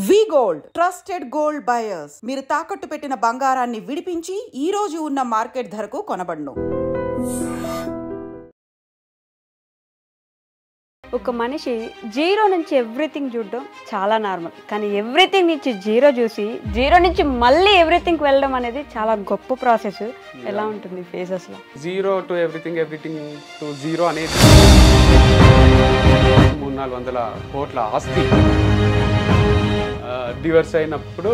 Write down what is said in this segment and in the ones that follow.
వి gold trusted gold buyers మీరు తాకట్టు పెట్టిన బంగారాన్ని విడిపించి ఈ రోజు ఉన్న మార్కెట్ ధరకు కొనబడును. ఒక మనిషి జీరో నుంచి ఎవ్రీథింగ్ చూడడం చాలా నార్మల్, కానీ ఎవ్రీథింగ్ నుంచి జీరో చూసి జీరో నుంచి మళ్ళీ ఎవ్రీథింగ్ వెళ్ళడం అనేది చాలా గొప్ప ప్రాసెస్. ఎలా ఉంటుంది ఫేజెస్లో? Zero to everything to zero అనేది 300-400 కోట్ల ఆస్తి డివర్స్ అయినప్పుడు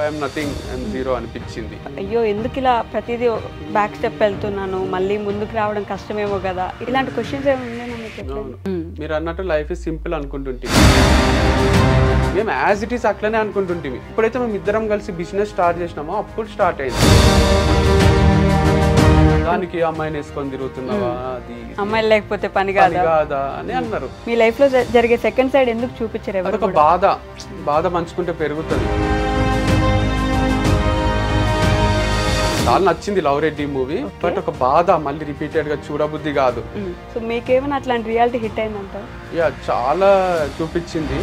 ఐఎమ్ నథింగ్, ఐఎమ్ జీరో అనిపించింది. అయ్యో ఎందుకు ఇలా ప్రతిదీ బ్యాక్ స్టెప్ వెళ్తున్నాను, మళ్ళీ ముందుకు రావడం కష్టమేమో కదా, ఇలాంటి క్వశ్చన్స్ ఏమి? మీరు అన్నట్టు లైఫ్ ఇస్ సింపుల్ అనుకుంటుంటే మేము యాజ్ ఇట్ ఈస్ అట్లనే అనుకుంటుంటే ఇప్పుడైతే మేము ఇద్దరం కలిసి బిజినెస్ స్టార్ట్ చేసినామో అప్పుడు స్టార్ట్ అయింది. దానికి అమ్మాయిని వేసుకొని తిరుగుతున్నావా, అది అమ్మాయిలు లేకపోతే పని కాదా అని అన్నారు. మీ లైఫ్ లో జరిగే సెకండ్ సైడ్ ఎందుకు చూపించారు? అదొక బాధ పంచుకుంటే పెరుగుతుంది. చాలా నచ్చింది లవ్ రెడ్డి మూవీ, బట్ ఒక బాధ మళ్ళీ రిపీటెడ్ గా చూడబుద్ధి కాదు. సో మీకేమైనా అట్లాంటి రియాలిటీ హిట్ అయిందంట? యా, చాలా చూపించింది.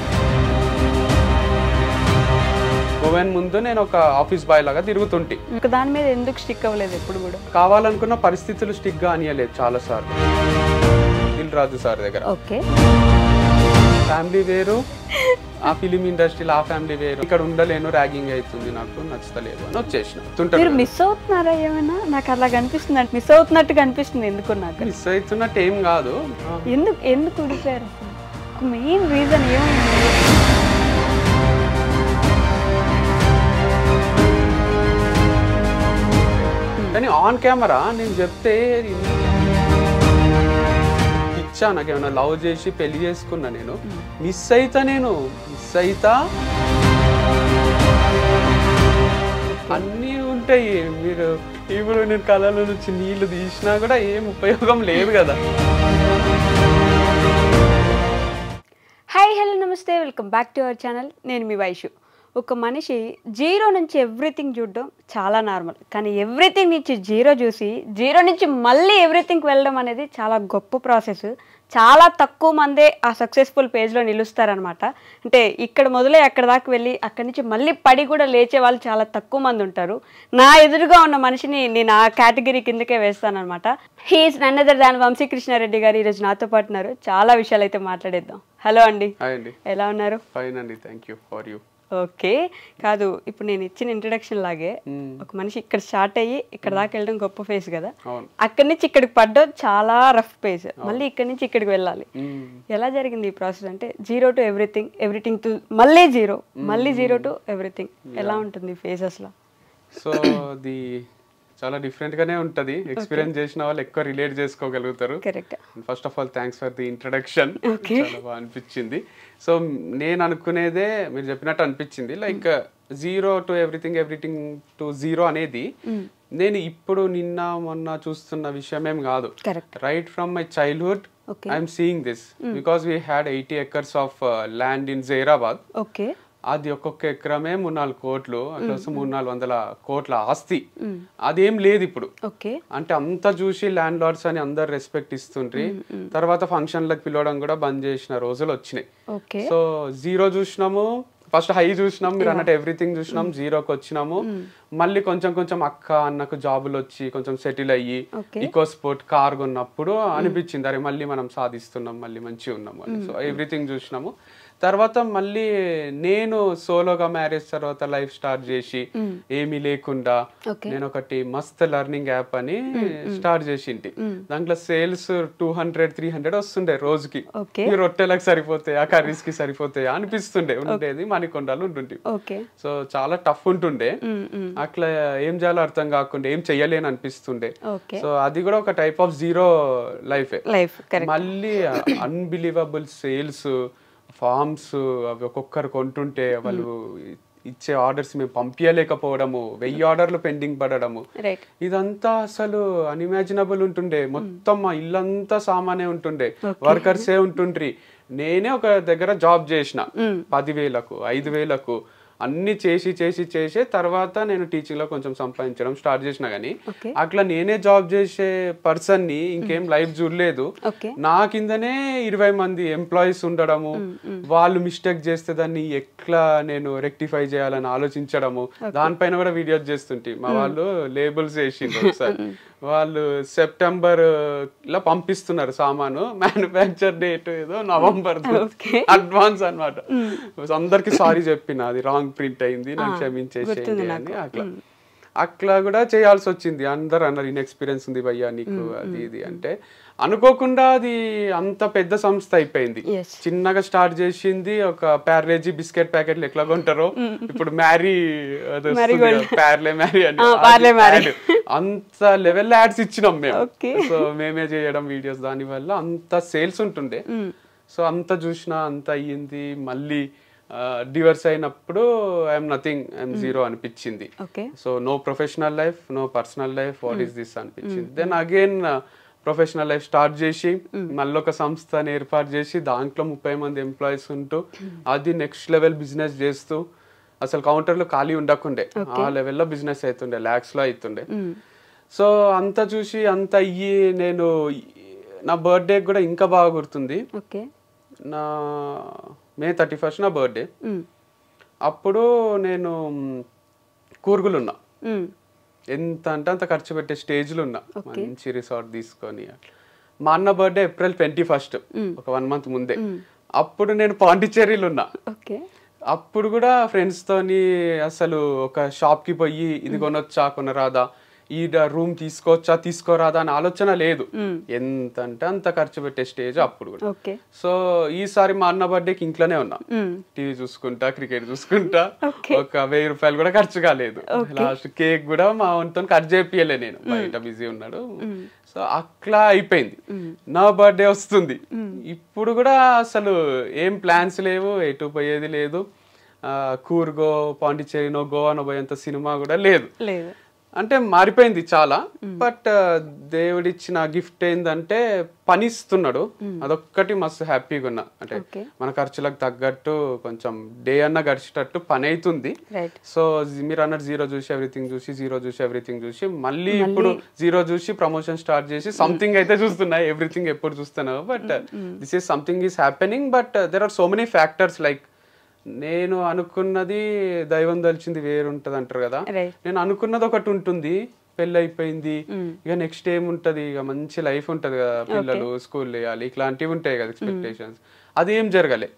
గోవెన్ ముందు నేను ఒక ఆఫీస్ బాయ్ లాగా తిరుగుతుంటే దాని మీద ఎందుకు స్టిక్ అవ్వలేదు? ఎప్పుడు కూడా కావాలనుకున్న పరిస్థితులు స్టిక్ గా అనియలేదు చాలా సార్లు. దిల్ రాజు సార్ దగ్గర ఫ్యామిలీ వేరు, ఆ ఫిలిం ఇండస్ట్రీలో ఆ ఫ్యామిలీ వేరు, ఇక్కడ ఉండలేను, ర్యాగింగ్ అవుతుంది, నాకు నచ్చలేదు అని వచ్చేసిన. మీరు మిస్ అవుతున్నారా ఏమైనా? నాకు అలా కనిపిస్తుంది, మిస్ అవుతున్నట్టు కనిపిస్తుంది. ఎందుకు? నాకు మిస్ అవుతున్నట్టు ఏం కాదు. ఎందుకు ఉడిపోయారు? మెయిన్ రీజన్ ఏమైంది? కానీ ఆన్ కెమెరా నేను చెప్తే ఇచ్చా, నాకేమైనా లవ్ చేసి పెళ్లి చేసుకున్నా, నేను మిస్ అయితా అన్నీ ఉంటాయి. మీరు ఇప్పుడు నేను కళలో నుంచి నీళ్లు తీసినా కూడా ఏం ఉపయోగం లేదు కదా. హాయ్, హలో, నమస్తే, welcome back to our channel. నేను మీ వైషు. ఒక మనిషి జీరో నుంచి ఎవ్రీథింగ్ చూడడం చాలా నార్మల్, కానీ ఎవ్రీథింగ్ నుంచి జీరో చూసి జీరో నుంచి మళ్ళీ ఎవ్రీథింగ్ వెళ్ళడం అనేది చాలా గొప్ప ప్రాసెస్. చాలా తక్కువ మందే ఆ సక్సెస్ఫుల్ పేజ్లో నిలుస్తారనమాట. అంటే ఇక్కడ మొదలై అక్కడ దాకా వెళ్ళి అక్కడి నుంచి మళ్ళీ పడి కూడా లేచే వాళ్ళు చాలా తక్కువ మంది ఉంటారు. నా ఎదురుగా ఉన్న మనిషిని నేను ఆ కేటగిరీ కిందకే వేస్తానమాట. He's none other than Vamsi Krishna Reddy గారు ఈరోజు నాతో పాటు ఉన్నారు. చాలా విషయాలు అయితే మాట్లాడేద్దాం. హలో అండి. ఎలా ఉన్నారు? ఫైన్ అండి, thank you for you. Okay, కాదు, ఇప్పుడు నేను ఇచ్చిన ఇంట్రడక్షన్ లాగే ఒక మనిషి ఇక్కడ స్టార్ట్ అయ్యి ఇక్కడ దాకా వెళ్ళడం గొప్ప ఫేజ్ కదా, అక్కడి నుంచి ఇక్కడికి పడ్డం చాలా రఫ్ ఫేజ్, మళ్ళీ ఇక్కడి నుంచి ఇక్కడికి వెళ్ళాలి. ఎలా జరిగింది ఈ ప్రాసెస్? అంటే జీరో టు ఎవ్రీథింగ్ టు మళ్ళీ జీరో టు ఎవ్రీథింగ్, ఎలా ఉంటుంది ఫేజెస్ లో? సో అది చాలా డిఫరెంట్ గానే ఉంటది. ఎక్స్పీరియన్స్ చేసిన వాళ్ళు ఎక్కువ రిలేట్ చేసుకోగలుగుతారు. First of all thanks for the introduction, చాలా బాగా అనిపించింది. సో నేను అనుకునేదే మీరు చెప్పినట్టు అనిపించింది. Like zero to everything to zero అనేది నేను ఇప్పుడు నిన్న మొన్న చూస్తున్న విషయం ఏం కాదు. Right from my childhood I'm seeing this, because we had 80 acres of land in Zaheerabad. అది ఒక్కొక్క ఎకరమే 3-4 కోట్లు, అట్లా 300-400 కోట్ల ఆస్తి. అదేం లేదు ఇప్పుడు. అంటే అంతా చూసి ల్యాండ్ లార్డ్స్ అని అందరు రెస్పెక్ట్ ఇస్తుండ్రి. తర్వాత ఫంక్షన్లకు పిలవడం కూడా బంద్ చేసిన రోజులు వచ్చినాయి. సో జీరో చూసినాము, ఫస్ట్ హై చూసినాం, మీరు అన్నట్టు ఎవ్రీథింగ్ చూసినాం, జీరోకి వచ్చినాము. మళ్ళీ కొంచెం అక్క అన్నకు జాబులు వచ్చి కొంచెం సెటిల్ అయ్యి ఈకో స్పోర్ట్ కార్ కొన్నప్పుడు అనిపించింది, అరే మళ్ళీ మనం సాధిస్తున్నాం, మళ్ళీ మంచిగా ఉన్నాము అని. సో ఎవ్రీథింగ్ చూసినాము. తర్వాత మళ్ళీ నేను సోలోగా మ్యారేజ్ తర్వాత లైఫ్ స్టార్ట్ చేసి ఏమీ లేకుండా నేను ఒకటి మస్త్ లెర్నింగ్ యాప్ అని స్టార్ట్ చేసింటి. దాంట్లో సేల్స్ 200-300 వస్తుండే రోజుకి. ఈ రొట్టెలకు సరిపోతాయి, ఆ కర్రీస్ కి సరిపోతాయి అనిపిస్తుండే. ఉండేది మణికొండలు ఉంటుండే. సో చాలా టఫ్ ఉంటుండే, అట్లా ఏం చేయాలో అర్థం కాకుండా ఏం చెయ్యలేని అనిపిస్తుండే. సో అది కూడా ఒక టైప్ ఆఫ్ జీరో లైఫ్. మళ్ళీ అన్బిలీవబుల్ సేల్స్, ఫార్మ్స్ అవి ఒక్కొక్కరు కొంటుంటే వాళ్ళు ఇచ్చే ఆర్డర్స్ మేము పంపించలేకపోవడము, 1000 ఆర్డర్లు పెండింగ్ పడడము, ఇదంతా అసలు అన్ఇమాజినబుల్ ఉంటుండే. మొత్తం మా ఇల్లంతా సామానే ఉంటుండే, వర్కర్సే ఉంటుండ్రి. నేనే ఒక దగ్గర జాబ్ చేసిన 10,000కు 5,000కు అన్ని చేసి తర్వాత నేను టీచింగ్ లో కొంచెం సంపాదించడం స్టార్ట్ చేసిన కానీ అట్లా నేనే జాబ్ చేసే పర్సన్ ని ఇంకేం లైఫ్ చూడలేదు. నా కిందనే 20 మంది ఎంప్లాయీస్ ఉండడము, వాళ్ళు మిస్టేక్ చేస్తే దాన్ని ఎట్లా నేను రెక్టిఫై చేయాలని ఆలోచించడము, దానిపైన కూడా వీడియోస్ చేస్తుంటే మా వాళ్ళు లేబుల్స్ వేసిండ్రు. ఒకసారి వాళ్ళు సెప్టెంబర్ లో పంపిస్తున్నారు సామాను, మ్యానుఫ్యాక్చర్ డేట్ ఏదో నవంబర్, అడ్వాన్స్ అన్నమాట. అందరికి సారీ చెప్పిన అది రాంగ్ ప్రింట్ అయింది, నాకు క్షమించేసేయండి అని. అట్లా కూడా చేయాల్సి వచ్చింది. అందరు అన్నారు ఇన్ఎక్స్పీరియన్స్ ఉంది భయ్యా నీకు అది ఇది అంటే. అనుకోకుండా అది అంత పెద్ద సంస్థ అయిపోయింది. చిన్నగా స్టార్ట్ చేసింది ఒక ప్యారేజీ బిస్కెట్ ప్యాకెట్లు ఎట్లా కొంటారో ఇప్పుడు మ్యారీ ప్యార్లే మ్యారీ అని అంత లెవెల్ యాడ్స్ ఇచ్చినాం మేము. సో మేమే చేయడం వీడియోస్, దాని వల్ల అంత సేల్స్ ఉంటుండే. సో అంత చూసినా అంత అయ్యింది. మళ్ళీ డివర్స్ అయినప్పుడు ఐఎమ్ నథింగ్, ఐఎమ్ జీరో అనిపించింది. So no professional life, no personal life, what is this అనిపించింది. Then again professional life start చేసి మళ్ళీ ఒక సంస్థని ఏర్పాటు చేసి దాంట్లో 30 మంది ఎంప్లాయీస్ ఉంటూ అది నెక్స్ట్ లెవెల్ బిజినెస్ చేస్తూ అసలు కౌంటర్లో ఖాళీ ఉండకుండే ఆ లెవెల్లో బిజినెస్ అవుతుండే, ల్యాక్స్ లో అవుతుండే. సో అంత చూసి అంత అయ్యి నేను నా బర్త్డే కూడా ఇంకా బాగా గుర్తుంది. నా May 31st నా బర్త్డే. అప్పుడు నేను కూర్గులు ఉన్నా, ఎంత అంటే అంత ఖర్చు పెట్టే స్టేజ్లో ఉన్నా, మంచి రిసార్ట్ తీసుకొని. మా అన్న బర్త్డే April 21st, ఒక 1 month ముందే. అప్పుడు నేను పాండిచ్చేరిలో ఉన్నా. అప్పుడు కూడా ఫ్రెండ్స్ తోని అసలు ఒక షాప్ కి పోయి ఇది కొనొచ్చా కొనరాదా, ఈ రూమ్ తీసుకోవచ్చా తీసుకోరాదా అని ఆలోచన లేదు. ఎంత అంటే అంత ఖర్చు పెట్టే స్టేజ్ అప్పుడు కూడా. సో ఈసారి మా అన్న బర్త్డేకి ఇంట్లోనే ఉన్నా, టీవీ చూసుకుంటా, క్రికెట్ చూసుకుంటా. ఒక 1000 రూపాయలు కూడా ఖర్చు కాలేదు. లాస్ట్ కేక్ కూడా మా వంతో కట్ చేపియలే, నేను బయట బిజీ ఉన్నాడు. సో అట్లా అయిపోయింది. నా బర్త్డే వస్తుంది, ఇప్పుడు కూడా అసలు ఏం ప్లాన్స్ లేవు, ఎటు పోయేది లేదు. కూర్గో, పాండిచ్చేరినో, గోవానో పోయేంత సినిమా కూడా లేదు. అంటే మారిపోయింది చాలా. బట్ దేవుడిచ్చిన గిఫ్ట్ ఏంటంటే పని ఇస్తున్నాడు, అదొక్కటి మస్తు హ్యాపీగా ఉన్నా. అంటే మన ఖర్చులకు తగ్గట్టు కొంచెం డే అన్న గడిచేటట్టు పని అవుతుంది. సో మీరు అన్నట్టు జీరో చూసి ఎవ్రీథింగ్ చూసి మళ్ళీ ఇప్పుడు జీరో చూసి ప్రమోషన్ స్టార్ట్ చేసి సంథింగ్ అయితే చూస్తున్నా. ఎవ్రీథింగ్ ఎప్పుడు చూస్తున్నావు, but this is something is happening. But there are so many factors. Like నేను అనుకున్నది దైవం దలిచింది వేరుంటది అంటారు కదా, నేను అనుకున్నది ఒకటి ఉంటుంది, పెళ్ళి అయిపోయింది, ఇక నెక్స్ట్ ఏముంటది, ఇక మంచి లైఫ్ ఉంటది కదా, పిల్లలు స్కూల్ వేయాలి, ఇట్లాంటివి ఉంటాయి కదా ఎక్స్పెక్టేషన్స్. అదేం జరగలే.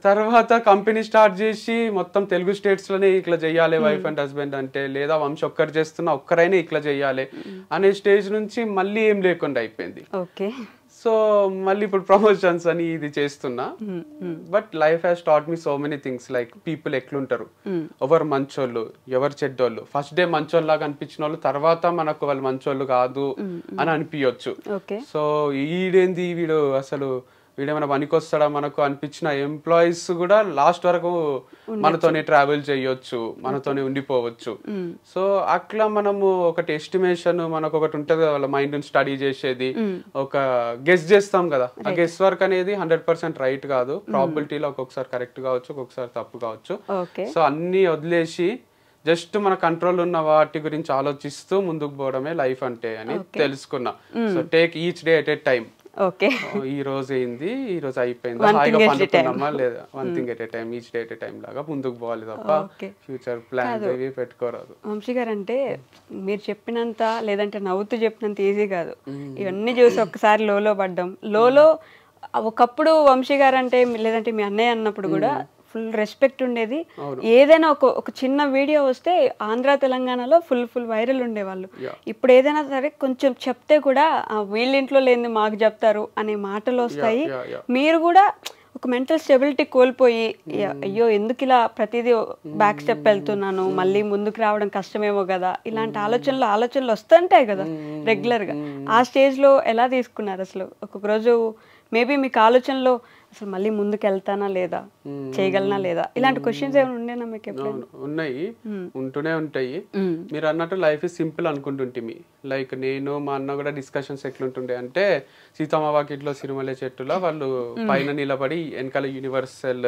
తర్వాత కంపెనీ స్టార్ట్ చేసి మొత్తం తెలుగు స్టేట్స్ లోనే ఇట్లా చెయ్యాలి వైఫ్ అండ్ హస్బెండ్ అంటే, లేదా వంశ ఒక్కరు చేస్తున్నా ఒక్కరైనా ఇట్లా చెయ్యాలి అనే స్టేజ్ నుంచి మళ్ళీ ఏం లేకుండా అయిపోయింది. సో మళ్ళీ ఇప్పుడు ప్రమోషన్స్ అని ఇది చేస్తున్నా. But life has taught me so many things. Like people ఎట్లుంటారు, ఎవరు మంచోళ్ళు ఎవరు చెడ్డోళ్ళు. ఫస్ట్ డే మంచోళ్ళలాగా అనిపించిన వాళ్ళు తర్వాత మనకు వాళ్ళు మంచోళ్ళు కాదు అని అనిపించవచ్చు. సో వీడేంది వీడు అసలు వీడేమైనా పనికొస్తాడా మనకు అనిపించిన ఎంప్లాయీస్ కూడా లాస్ట్ వరకు మనతోనే ట్రావెల్ చేయొచ్చు, మనతోనే ఉండిపోవచ్చు. సో అట్లా మనము ఒకటి ఎస్టిమేషన్ మనకు ఒకటి ఉంటది కదా, వాళ్ళ మైండ్ స్టడీ చేసేది, ఒక గెస్ చేస్తాం కదా. ఆ గెస్ వర్క్ అనేది 100% రైట్ కాదు. ప్రాబిలిటీలో ఒక్కొక్కసారి కరెక్ట్ కావచ్చు, ఒక్కొక్కసారి తప్పు కావచ్చు. సో అన్ని వదిలేసి జస్ట్ మన కంట్రోల్ ఉన్న వాటి గురించి ఆలోచిస్తూ ముందుకు పోవడమే లైఫ్ అంటే అని తెలుసుకున్నా. So take each day at a time. ఈ రోజు అయింది, ఈ రోజు అయిపోయింది, హాయిగా పండుకున్నామా లేదా, 1 thing at a time, each day at a time లాగా ముందుకు పోవాలి తప్ప ఫ్యూచర్ ప్లాన్ అవి పెట్టుకోరాదు. వంశీ గారు అంటే మీరు చెప్పినంత, లేదంటే నవ్వుతూ చెప్పినంత ఈజీ కాదు. ఇవన్నీ చూసి ఒక్కసారి లోలో పడ్డం. లోలో ఒకప్పుడు వంశీ గారు అంటే, లేదంటే మీ అన్నయ్య అన్నప్పుడు కూడా ఫుల్ రెస్పెక్ట్ ఉండేది. ఏదైనా ఒక చిన్న వీడియో వస్తే ఆంధ్ర తెలంగాణలో ఫుల్ వైరల్ ఉండేవాళ్ళు. ఇప్పుడు ఏదైనా సరే కొంచెం చెప్తే కూడా వీళ్ళింట్లో లేని మాకు చెప్తారు అనే మాటలు వస్తాయి. మీరు కూడా ఒక మెంటల్ స్టెబిలిటీ కోల్పోయి, అయ్యో ఎందుకు ఇలా ప్రతిదీ బ్యాక్ స్టెప్ వెళ్తున్నాను, మళ్ళీ ముందుకు రావడం కష్టమేమో కదా, ఇలాంటి ఆలోచనలు వస్తుంటాయి కదా రెగ్యులర్గా. ఆ స్టేజ్లో ఎలా తీసుకున్నారు అసలు? ఒక్కొక్క రోజు మేబీ మీకు ఆలోచనలో అసలు మళ్ళీ ముందుకు వెళ్తానా లేదా, చేయగలనా లేదా, ఇలాంటి క్వశ్చన్స్ ఏమైనా ఉండేనా మీకు ఎప్పుడైనా? ఉన్నాయి, ఉంటూనే ఉంటాయి. మీరు అన్నట్టు లైఫ్ ఇస్ సింపుల్ అనుకుంటుంటిమి. లైక్ నేను మా అన్న కూడా డిస్కషన్స్ ఎట్లుంటుండే అంటే, సీతమ్మ వాకిట్లో సిరిమల్లె చెట్టులో వాళ్ళు పైన నిలబడి వెనకాల యూనివర్సల్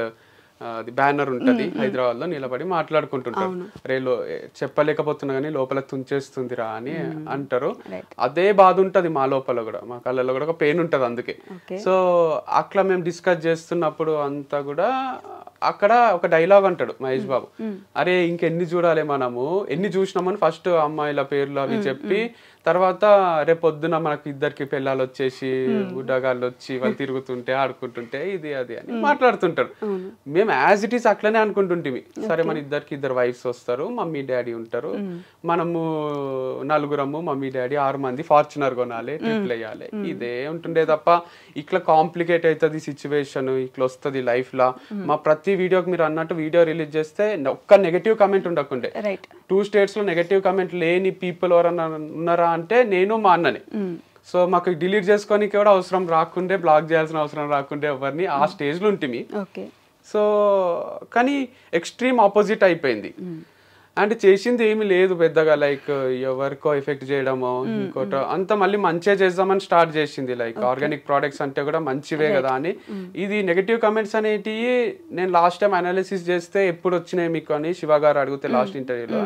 అది బ్యానర్ ఉంటది హైదరాబాద్ లో, నిలబడి మాట్లాడుకుంటుంటారు, రేలో చెప్పలేకపోతున్నా కానీ లోపల తుంచేస్తుందిరా అని అంటారు. అదే బాధ ఉంటది మా లోపల కూడా, మా కళ్ళలో కూడా ఒక పెయిన్ ఉంటది అందుకే. సో అట్లా మేము డిస్కస్ చేస్తున్నప్పుడు అంతా కూడా అక్కడ ఒక డైలాగ్ అంటాడు మహేష్ బాబు, అరే ఇంకెన్ని చూడాలి మనము, ఎన్ని చూసినామని ఫస్ట్ అమ్మాయిల పేర్లు అవి చెప్పి తర్వాత రేపొద్దున మనకి ఇద్దరికి పిల్లలు వచ్చేసి గుడ్డగాళ్ళు వచ్చి వాళ్ళు తిరుగుతుంటే ఆడుకుంటుంటే ఇది అది అని మాట్లాడుతుంటారు. మేము యాజ్ ఇట్ ఈస్ అట్లనే అనుకుంటుంటే, సరే మన ఇద్దరికి ఇద్దరు వైఫ్స్ వస్తారు, మమ్మీ డాడీ ఉంటారు, మనము నలుగురము మమ్మీ డాడీ 6 మంది ఫార్చునర్ కొనాలి, ట్రిప్లు వేయాలి, ఇదే ఉంటుండే తప్ప ఇట్లా కాంప్లికేట్ అవుతుంది సిచ్యువేషన్, ఇట్లా వస్తుంది లైఫ్ లా. మా ప్రతి వీడియోకి మీరు అన్నట్టు వీడియో రిలీజ్ చేస్తే ఒక్క నెగటివ్ కామెంట్ ఉండకుండే. 2 states లో నెగటివ్ కామెంట్ లేని పీపుల్ ఎవరన్నా ఉన్నారా అంటే నేను మా అన్ననే. సో మాకు డిలీట్ చేసుకోనికి కూడా అవసరం రాకుండే, బ్లాక్ చేయాల్సిన అవసరం రాకుండే ఎవరిని, ఆ స్టేజ్ లో ఉంటుంది. సో కానీ ఎక్స్ట్రీమ్ ఆపోజిట్ అయిపోయింది. అంటే చేసింది ఏమి లేదు పెద్దగా, లైక్ ఎవరికో ఎఫెక్ట్ చేయడమో ఇంకోటో అంత, మళ్ళీ మంచిగా చేద్దామని స్టార్ట్ చేసింది. లైక్ ఆర్గానిక్ ప్రోడక్ట్స్ అంటే కూడా మంచివే కదా అని. ఇది నెగటివ్ కమెంట్స్ అనేటివి నేను లాస్ట్ టైం అనాలిసిస్ చేస్తే ఎప్పుడు వచ్చినాయి మీకు అని శివ గారు అడిగితే లాస్ట్ ఇంటర్వ్యూలో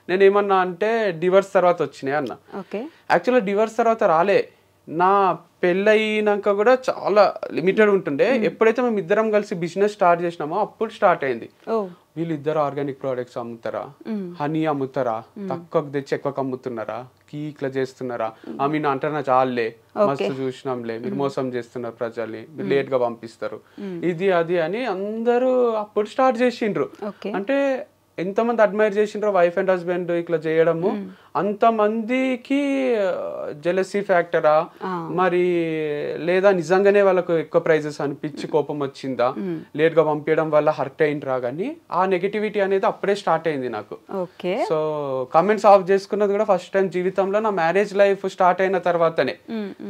నేను ఏమన్నా అంటే డివర్స్ తర్వాత వచ్చినాయి అన్న. యాక్చువల్గా డివర్స్ తర్వాత రాలే, నా పెళ్ళయినాక కూడా చాలా లిమిటెడ్ ఉంటుండే. ఎప్పుడైతే మేము ఇద్దరం కలిసి బిజినెస్ స్టార్ట్ చేసినామో అప్పుడు స్టార్ట్ అయింది. వీళ్ళిద్దరు ఆర్గానిక్ ప్రోడక్ట్స్ అమ్ముతారా, హనీ అమ్ముతారా, తక్కువకు తెచ్చి ఎక్కువకు అమ్ముతున్నారా, కీక్లా చేస్తున్నారా, మీన్ అంటారా చాలే మస్తు చూసినాంలే, మీరు మోసం చేస్తున్నారు ప్రజల్ని, మీరు లేట్ గా పంపిస్తారు, ఇది అది అని అందరూ అప్పుడు స్టార్ట్ చేసిండ్రు. అంటే ఎంతమంది అడ్మైర్ చేసిండ్రో వైఫ్ అండ్ హస్బెండ్ ఇట్లా చేయడము, అంతమందికి జెలసీ ఫ్యాక్టరా మరి లేదా నిజంగానే వాళ్ళకు ఎక్కువ ప్రైజెస్ అనిపించి కోపం వచ్చిందా, లేట్ గా పంపించడం వల్ల హర్ట్ అయిండ్రా, కానీ ఆ నెగటివిటీ అనేది అప్పుడే స్టార్ట్ అయింది నాకు. సో కామెంట్స్ ఆఫ్ చేసుకున్నది కూడా ఫస్ట్ టైం జీవితంలో నా మ్యారేజ్ లైఫ్ స్టార్ట్ అయిన తర్వాతనే.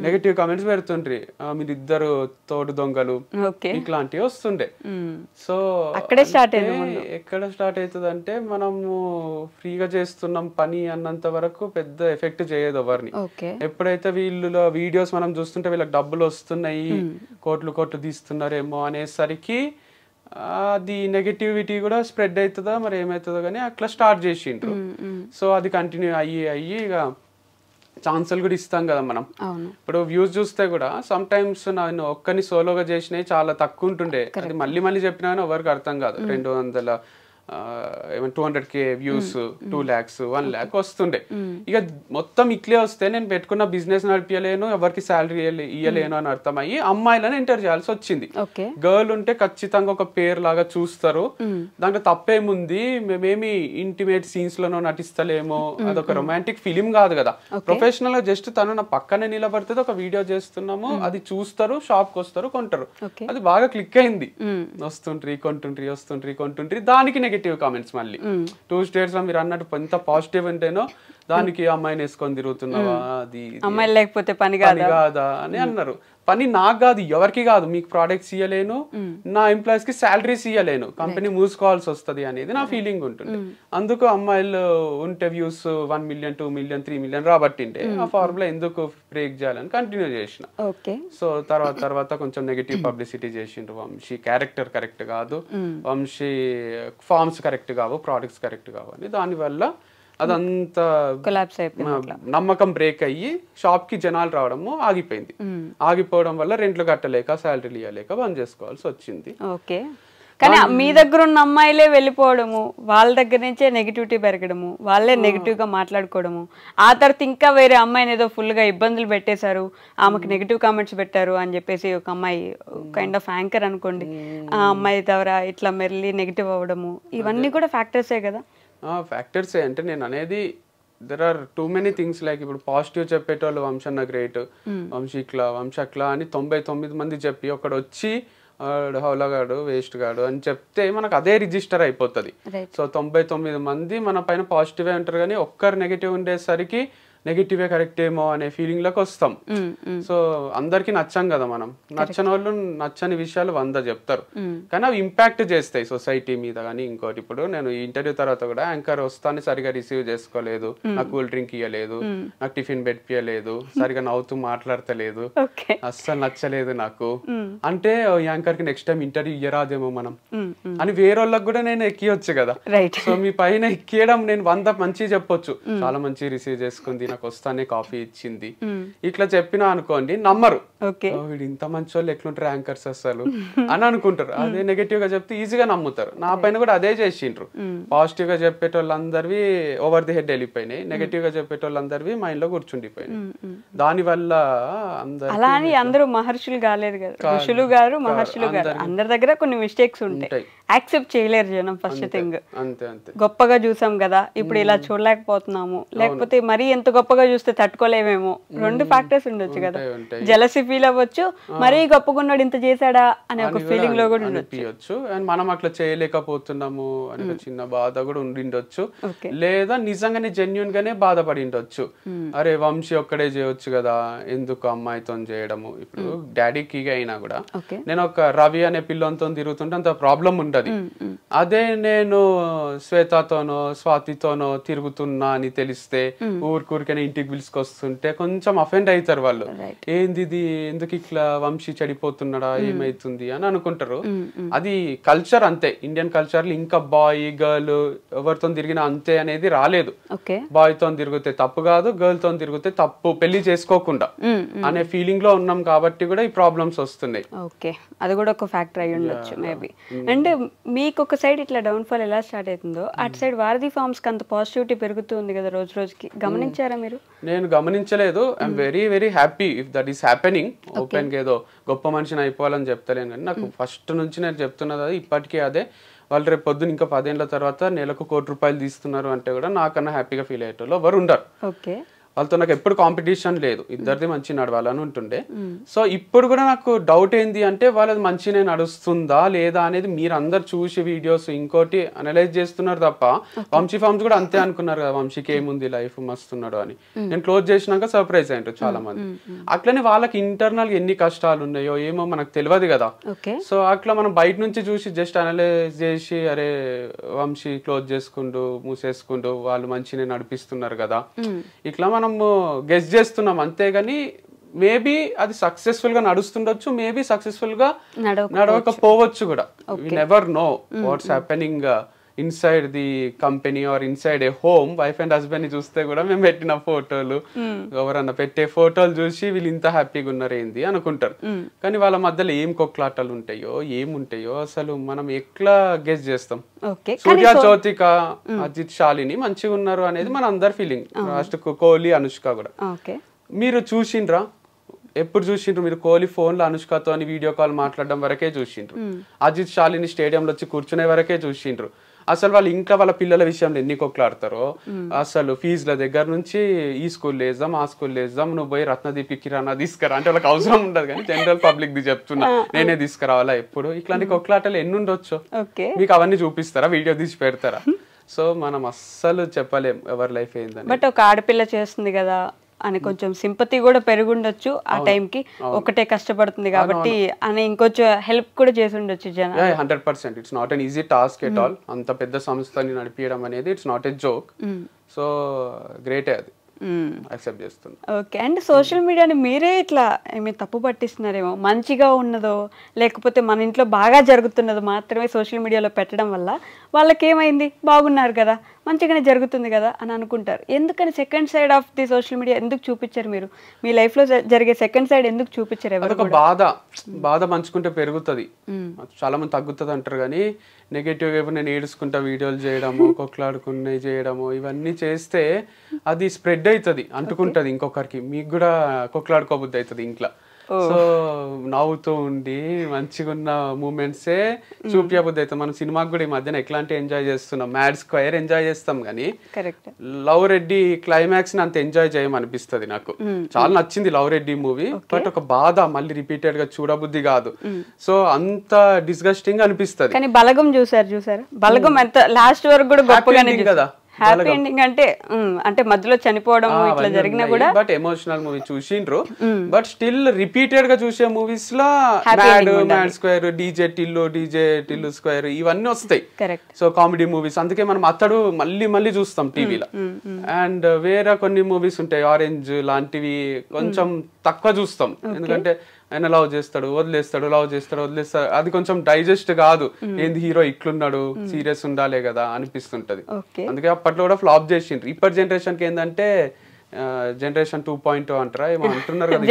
నెగటివ్ కామెంట్స్ పెడుతుండ్రి, మీరు ఇద్దరు తోడు దొంగలు ఇట్లాంటివి వస్తుండే. సో ఎక్కడ స్టార్ట్ అవుతుంది అంటే మనము ఫ్రీగా చేస్తున్నాం పని అన్నంత వరకు పెద్ద ఎఫెక్ట్ చేయదు ఎవరిని. ఎప్పుడైతే వీళ్ళు వీడియోస్ మనం చూస్తుంటే వీళ్ళకి డబ్బులు వస్తున్నాయి, కోట్లు తీస్తున్నారేమో అనేసరికి అది నెగటివిటీ కూడా స్ప్రెడ్ అవుతుందా మరి ఏమవుతుందో కానీ అట్లా స్టార్ట్ చేసిండ్రు. సో అది కంటిన్యూ అయ్యి ఇక ఛాన్సులు కూడా ఇస్తాం కదా మనం. ఇప్పుడు వ్యూస్ చూస్తే కూడా సమ్ టైమ్స్ నేను ఒక్కని సోలోగా చేసినవి చాలా తక్కువ ఉంటుండే, అది మళ్ళీ చెప్పినా కానీ ఎవరికి అర్థం కాదు. 200K వ్యూస్, 2 lakhs, 1 lakh వస్తుండే. ఇక మొత్తం ఇట్లే వస్తే నేను పెట్టుకున్న బిజినెస్ నడిపించలేను, ఎవరికి శాలరీ ఇయ్యలేను అని అర్థమయ్యి అమ్మాయిలను ఎంటర్ చేయాల్సి వచ్చింది. గర్ల్ ఉంటే ఖచ్చితంగా ఒక పేరు లాగా చూస్తారు, దాంట్లో తప్పేముంది, మేమేమి ఇంటిమేట్ సీన్స్ లోనో నటిస్తలేమో, అదొక రొమాంటిక్ ఫిలిం కాదు కదా, ప్రొఫెషనల్ గా జస్ట్ తను నా పక్కనే నిలబడుతుంది, ఒక వీడియో చేస్తున్నాము, అది చూస్తారు, షాప్ కి వస్తారు, కొంటారు. అది బాగా క్లిక్ అయింది, కొంటుండ్రి దానికి నెగటివ్ కామెంట్స్ మళ్ళీ 2 states లో మీరు అన్నట్టు ఎంత పాజిటివ్ ఉంటేనో దానికి అమ్మాయిని వేసుకొని తిరుగుతున్నావా, అది అమ్మాయి లేకపోతే పని కాదా అని అన్నారు. పని నాకు కాదు, ఎవరికి కాదు, మీకు ప్రోడక్ట్స్ ఇయ్యలేను, నా ఎంప్లాయీస్ కి శాలరీస్ ఇయ్యలేను, కంపెనీ మూసుకోవాల్సి వస్తుంది అనేది నా ఫీలింగ్ ఉంటుంది. అందుకు అమ్మాయిలు ఉంటే వ్యూస్ 1 million, 2 million, 3 million రాబట్టింటే ఆ ఫార్ములా ఎందుకు బ్రేక్ చేయాలని కంటిన్యూ చేసిన. సో తర్వాత కొంచెం నెగటివ్ పబ్లిసిటీ చేసిండ్రు, వంశీ క్యారెక్టర్ కరెక్ట్ కాదు, వంశీ ఫార్మ్స్ కరెక్ట్ కావు, ప్రోడక్ట్స్ కరెక్ట్ కావు అని. దానివల్ల అదంతా నమ్మకం బ్రేక్ అయ్యి షాప్ కి జనాలు రావడము ఆగిపోయింది. ఆగిపోవడం వల్ల రెంట్లు కట్టలేక శాలరీలు ఇవ్వలేక బంద్ చేసుకోవాల్సి వచ్చింది. కానీ మీ దగ్గర ఉన్న అమ్మాయిలే వెళ్ళిపోవడము, వాళ్ళ దగ్గర నుంచే నెగిటివిటీ పెరగడము, వాళ్ళే నెగిటివ్ గా మాట్లాడుకోవడము, ఆ తర్వాత ఇంకా వేరే అమ్మాయిని ఏదో ఫుల్ గా ఇబ్బందులు పెట్టేశారు, ఆమెకు నెగిటివ్ కామెంట్స్ పెట్టారు అని చెప్పేసి ఒక అమ్మాయి కైండ్ ఆఫ్ యాంకర్ అనుకోండి, ఆ అమ్మాయి ద్వారా ఇట్లా మెల్లి నెగిటివ్ అవ్వడము, ఇవన్నీ కూడా ఫ్యాక్టర్సే కదా. ఫ్యాక్టర్సే అంటే నేను అనేది there are too many things. Like ఇప్పుడు పాజిటివ్ చెప్పేటోళ్ళు వంశన్న గ్రేట్, వంశక్లా అని 99 మంది చెప్పి ఒకడు వచ్చి హౌలగాడు వేస్ట్ గాడు అని చెప్తే మనకు అదే రిజిస్టర్ అయిపోతుంది. సో 99 మంది మన పైన పాజిటివ్ ఉంటారు, కానీ ఒక్కరు నెగిటివ్ ఉండేసరికి నెగిటివే కరెక్ట్ ఏమో అనే ఫీలింగ్ లోకి వస్తాం. సో అందరికి నచ్చాం కదా మనం, నచ్చని వాళ్ళు నచ్చని విషయాలు 100 చెప్తారు, కానీ అవి ఇంపాక్ట్ చేస్తాయి సొసైటీ మీద. కానీ ఇంకోటి, ఇప్పుడు నేను ఈ ఇంటర్వ్యూ తర్వాత కూడా యాంకర్ వస్తాను సరిగా రిసీవ్ చేసుకోలేదు, నాకు కూల్ డ్రింక్ ఇవ్వలేదు, నాకు టిఫిన్ పెట్టియలేదు, సరిగా నవ్వుతూ మాట్లాడతలేదు, అస్సలు నచ్చలేదు నాకు అంటే యాంకర్ కి నెక్స్ట్ టైం ఇంటర్వ్యూ ఇయ్యరాదేమో మనం అని వేరే వాళ్ళకి కూడా నేను ఎక్కియొచ్చు కదా. సో మీ పైన ఎక్కియడం నేను 100 మంచి చెప్పొచ్చు, చాలా మంచి రిసీవ్ చేసుకుంది, నాకు వస్తానే కాఫీ ఇచ్చింది, ఇట్లా చెప్పినా అనుకోండి నమ్మరు, వీడు ఇంత మంచి వాళ్ళు ఎట్లుంటారు యాంకర్స్ అసలు అని అనుకుంటారు. అదే నెగటివ్ గా చెప్తే ఈజీగా నమ్ముతారు. నా పైన కూడా అదే చేసిండ్రు. పాజిటివ్ గా చెప్పేటోళ్ళందరివి ఓవర్ ది హెడ్ వెళ్ళిపోయినాయి, నెగటివ్ గా చెప్పేటోళ్ళందరివి మైండ్ లో కూర్చుండిపోయినాయి. దాని వల్ల అందరూ మహర్షులు కాలేదు కదా, ఋషులు గారు మహర్షులు గారు, అందరి దగ్గర కొన్ని మిస్టేక్స్ ఉంటాయి, యాక్సెప్ట్ చేయలేరు జనం. ఫస్ట్ థింగ్ గొప్పగా చూసాం కదా, ఇప్పుడు ఇలా చూడలేకపోతున్నాము, లేకపోతే మరీ ఎంత గొప్పగా చూస్తే తట్టుకోలేమేమో, 2 ఫ్యాక్టర్స్ ఉండొచ్చు కదా. జెలసీ ఫీల్ అవ్వచ్చు, మరీ గొప్పగా ఉన్నాడు ఇంత చేశాడా అనే ఒక ఫీలింగ్ లో కూడా ఉండొచ్చు. అండ్ మనం అట్లా చేయలేకపోతున్నాము అనే చిన్న బాధ కూడా ఉండిండొచ్చు, లేదా నిజంగానే జెన్యున్ గానే బాధపడి ఉండొచ్చు. అరే వంశీ ఒక్కడే చేయొచ్చు కదా, ఎందుకు అమ్మాయితో చేయడము. ఇప్పుడు డాడీకి అయినా కూడా నేను ఒక రవి అనే పిల్లలతో తిరుగుతుంటే అంత ప్రాబ్లం ఉండదు. అదే నేను శ్వేతతోనో స్వాతితోనో తిరుగుతున్నా అని తెలిస్తే ఊరికనే ఇంటికి పిలుచుకొస్తుంటే కొంచెం అఫెండ్ అవుతారు వాళ్ళు. ఏంది ఇది, ఎందుకు ఇట్లా వంశీ చెడిపోతున్నాడా, ఏమైతుంది అని అనుకుంటారు. అది కల్చర్ అంతే, ఇండియన్ కల్చర్ లో ఇంకా బాయ్ గర్ల్ ఎవరితో తిరిగినా అంతే అనేది రాలేదు. బాయ్ తో తిరిగితే తప్పు కాదు, గర్ల్ తో తిరిగితే తప్పు, పెళ్లి చేసుకోకుండా అనే ఫీలింగ్ లో ఉన్నాం కాబట్టి కూడా ఈ ప్రాబ్లమ్స్ వస్తున్నాయి. ఓకే, అది కూడా ఒక ఫ్యాక్టర్ అయి ఉండొచ్చు మేబీ. అండ్ మీకు ఒక సైడ్ ఇట్లా డౌన్ ఫాల్ ఎలా స్టార్ట్ అవుతుందో అటు సైడ్ వారధి ఫార్మ్స్ కి అంత పాజిటివిటీ పెరుగుతుంది కదా రోజు రోజుకి, గమనించారా మీరు? నేను గమనించలేదు. I'm very very happy if that is happening. Open గా ఏదో గొప్ప మనిషిని అయిపోవాలని చెప్తలేను, కానీ నాకు ఫస్ట్ నుంచి నేను చెప్తున్నది అది, ఇప్పటికీ అదే. వాళ్ళు రేపు పొద్దున ఇంకా 10 ఏళ్ల తర్వాత నెలకు ₹1 కోటి తీస్తున్నారు అంటే కూడా నాకన్నా హ్యాపీగా ఫీల్ అయ్యేటోళ్ళు ఎవరు ఉండరు. వాళ్ళతో నాకు ఎప్పుడు కాంపిటీషన్ లేదు, ఇద్దరిది మంచి నడవాలని ఉంటుండే. సో ఇప్పుడు కూడా నాకు డౌట్ ఏంది అంటే వాళ్ళది మంచిగా నడుస్తుందా లేదా అనేది మీరు అందరు చూసి వీడియోస్ ఇంకోటి అనలైజ్ చేస్తున్నారు తప్ప, వంశీ ఫార్మ్స్ కూడా అంతే అనుకున్నారు కదా, వంశీకి ఏముంది లైఫ్ మస్తున్నాడు అని. నేను క్లోజ్ చేసినాక సర్ప్రైజ్ అయ్యారు చాలా మంది. అట్లనే వాళ్ళకి ఇంటర్నల్ ఎన్ని కష్టాలు ఉన్నాయో ఏమో మనకు తెలియదు కదా. సో అట్లా మనం బయట నుంచి చూసి జస్ట్ అనలైజ్ చేసి అరే వంశీ క్లోజ్ చేసుకుంటూ మూసేసుకుంటూ వాళ్ళు మంచిగా నడిపిస్తున్నారు కదా, ఇట్లా మనం గెస్ చేస్తున్నాం అంతేగాని మేబీ అది సక్సెస్ఫుల్ గా నడుస్తుండొచ్చు, మేబీ సక్సెస్ఫుల్ గా నడవకపోవచ్చు కూడా. We never know what's happening inside the company or inside a home. Wife and husband ని చూస్తే కూడా మేము పెట్టిన ఫోటోలు, ఎవరన్నా పెట్టే ఫోటోలు చూసి వీళ్ళు ఇంత హ్యాపీగా ఉన్నారు ఏంది అనుకుంటారు. కానీ వాళ్ళ మధ్యలో ఏం కొట్లాటలు ఉంటాయో ఏముంటాయో అసలు మనం ఎట్లా గెస్ చేస్తాం. సూర్య జ్యోతిక అజిత్ శాలిని మంచిగా ఉన్నారు అనేది మన అందరి ఫీలింగ్, లాస్ట్ కోహ్లీ అనుష్క కూడా. మీరు చూసిండ్రా, ఎప్పుడు చూసిండ్రు మీరు? కోహ్లీ ఫోన్ లో అనుష్కతో వీడియో కాల్ మాట్లాడడం వరకే చూసిండ్రు, అజిత్ శాలిని స్టేడియంలో వచ్చి కూర్చునే వరకే చూసిండ్రు. అసలు వాళ్ళు ఇంకా వాళ్ళ పిల్లల విషయంలో ఎన్ని కొట్లాడతారో, అసలు ఫీజుల దగ్గర నుంచి ఈ స్కూల్ వేద్దాం ఆ స్కూల్ వేద్దాం, నువ్వు పోయి రత్నదీప్ కిరాణా తీసుకురా అంటే వాళ్ళకి అవసరం ఉండదు, కానీ జనరల్ పబ్లిక్ ది చెప్తున్నా నేనే తీసుకురావాలా ఎప్పుడు. ఇట్లాంటి కొట్లాటలు ఎన్ని ఉండొచ్చు, మీకు అవన్నీ చూపిస్తారా, వీడియో తీసి పెడతారా? సో మనం అస్సలు చెప్పలేం ఎవరి లైఫ్ ఏందని. బట్ ఒక ఆడపిల్ల చేస్తుంది కదా అని కొంచెం సింపతి కూడా పెరుగుండొచ్చు ఆ టైంకి, ఒకటే కష్టపడుతుంది కాబట్టి అని ఇంకొంచెం హెల్ప్ కూడా చేసి ఉండొచ్చు జనం. 100%. It's not an easy task at all. అంత పెద్ద సంస్థని నడిపించడం అనేది it's not a joke. So గ్రేటే, అది యాక్సెప్ట్ చేస్తుంది. ఓకే. అండ్ సోషల్ మీడియాని మీరే ఇట్లా ఏమైనా తప్పు పట్టిస్తున్నారేమో, మంచిగా ఉన్నదో లేకపోతే మన ఇంట్లో బాగా జరుగుతున్నదో మాత్రమే సోషల్ మీడియాలో పెట్టడం వల్ల వాళ్ళకి ఏమైంది, బాగున్నారు కదా మంచిగానే జరుగుతుంది కదా అని అనుకుంటారు. ఎందుకని second side of the social media ఎందుకు చూపించారు మీరు? మీ లైఫ్ లో జరిగే సెకండ్ సైడ్ ఎందుకు చూపించారు? అదొక బాధ పంచుకుంటే పెరుగుతుంది, చాలా మంది తగ్గుతుంది అంటారు. కానీ నెగటివ్ గా నేను ఏడుచుకుంటా వీడియోలు చేయడము, కొట్లాడుకునే చేయడము, ఇవన్నీ చేస్తే అది స్ప్రెడ్ అవుతుంది, అంటుకుంటది ఇంకొకరికి. మీకు కూడా కొట్లాడుకోబుద్ది అవుతుంది ఇంట్లో. సో నవ్వుతూ ఉండి మంచిగా ఉన్న మూమెంట్సే చూపించబుద్ది అవుతుంది. మనం సినిమాకి కూడా ఈ మధ్యన ఎట్లాంటి ఎంజాయ్ చేస్తున్నాం, మ్యాడ్ స్క్వేర్ ఎంజాయ్ చేస్తాం కానీ లవ్ రెడ్డి క్లైమాక్స్ ని అంత ఎంజాయ్ చేయమనిపిస్తుంది నాకు. చాలా నచ్చింది లవ్ రెడ్డి మూవీ, బట్ ఒక బాధ మళ్ళీ రిపీటెడ్ గా చూడబుద్ధి కాదు. సో అంత డిస్గస్టింగ్ అనిపిస్తుంది. కానీ బలగం చూసారా? బలగం ఎంత లాస్ట్ వరకు కూడా గొప్పగానే కదా, హ్యాపీ ఎండింగ్ అంటే అంటే మధ్యలో చనిపోవడం ఇట్లా జరిగినా కూడా బట్ ఎమోషనల్ మూవీ చూసిండ్రు బట్ స్టిల్ రిపీటెడ్ గా చూసే మూవీస్ లో mad square DJ Tillu square ఇవన్నీ వస్తాయి. సో కామెడీ మూవీస్, అందుకే మనం అతడు మళ్ళీ మళ్ళీ చూస్తాం టీవీలో. అండ్ వేరే కొన్ని మూవీస్ ఉంటాయి ఆరెంజ్ లాంటివి కొంచెం తక్కువ చూస్తాం, ఎందుకంటే ఆయన లవ్ చేస్తాడు వదిలేస్తాడు, లవ్ చేస్తాడు వదిలేస్తాడు, అది కొంచెం డైజెస్ట్ కాదు. ఏంది హీరో ఇట్లున్నాడు, సీరియస్ ఉండాలే కదా అనిపిస్తుంటది. అందుకే అప్పట్లో కూడా ఫ్లాప్ చేసిండ్రు. ఇప్పటి జనరేషన్ కి ఏంటంటే జనరేషన్ 2.0 అంటారా ఏమో అంటున్నారు కదా,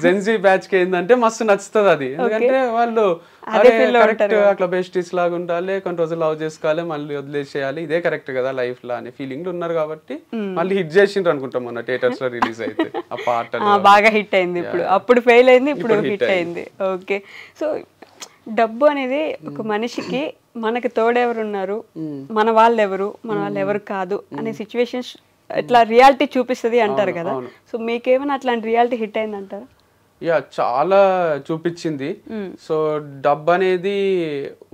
జెన్జీ బ్యాచ్ కి ఏంటంటే మస్తు నచ్చుతుంది అది. ఎందుకంటే వాళ్ళు కరెక్ట్ అట్లా బెస్టీస్ లాగా ఉండాలి, కొన్ని రోజులు లవ్ చేసుకోవాలి, మళ్ళీ వదిలేసేయాలి, ఇదే కరెక్ట్ కదా లైఫ్ లో అనే ఫీలింగ్ ఉన్నారు కాబట్టి మళ్ళీ హిట్ చేసిండ్రు అనుకుంటాం. మొన్న థియేటర్స్ లో రిలీజ్ అయితే ఆ పాట బాగా హిట్ అయింది. ఇప్పుడు అప్పుడు ఫెయిల్ అయింది, ఇప్పుడు హిట్ అయింది. ఓకే, సో డబ్బు అనేది ఒక మనిషికి మనకి తోడెవరు ఉన్నారు, మన వాళ్ళు ఎవరు కాదు అనే సిచ్యువేషన్స్ ఇట్లా రియాలిటీ చూపిస్తుంది అంటారు కదా. సో మీకేమైనా అట్లాంటి రియాలిటీ హిట్ అయింది అంటారా? యా, చాలా చూపించింది. సో డబ్బు అనేది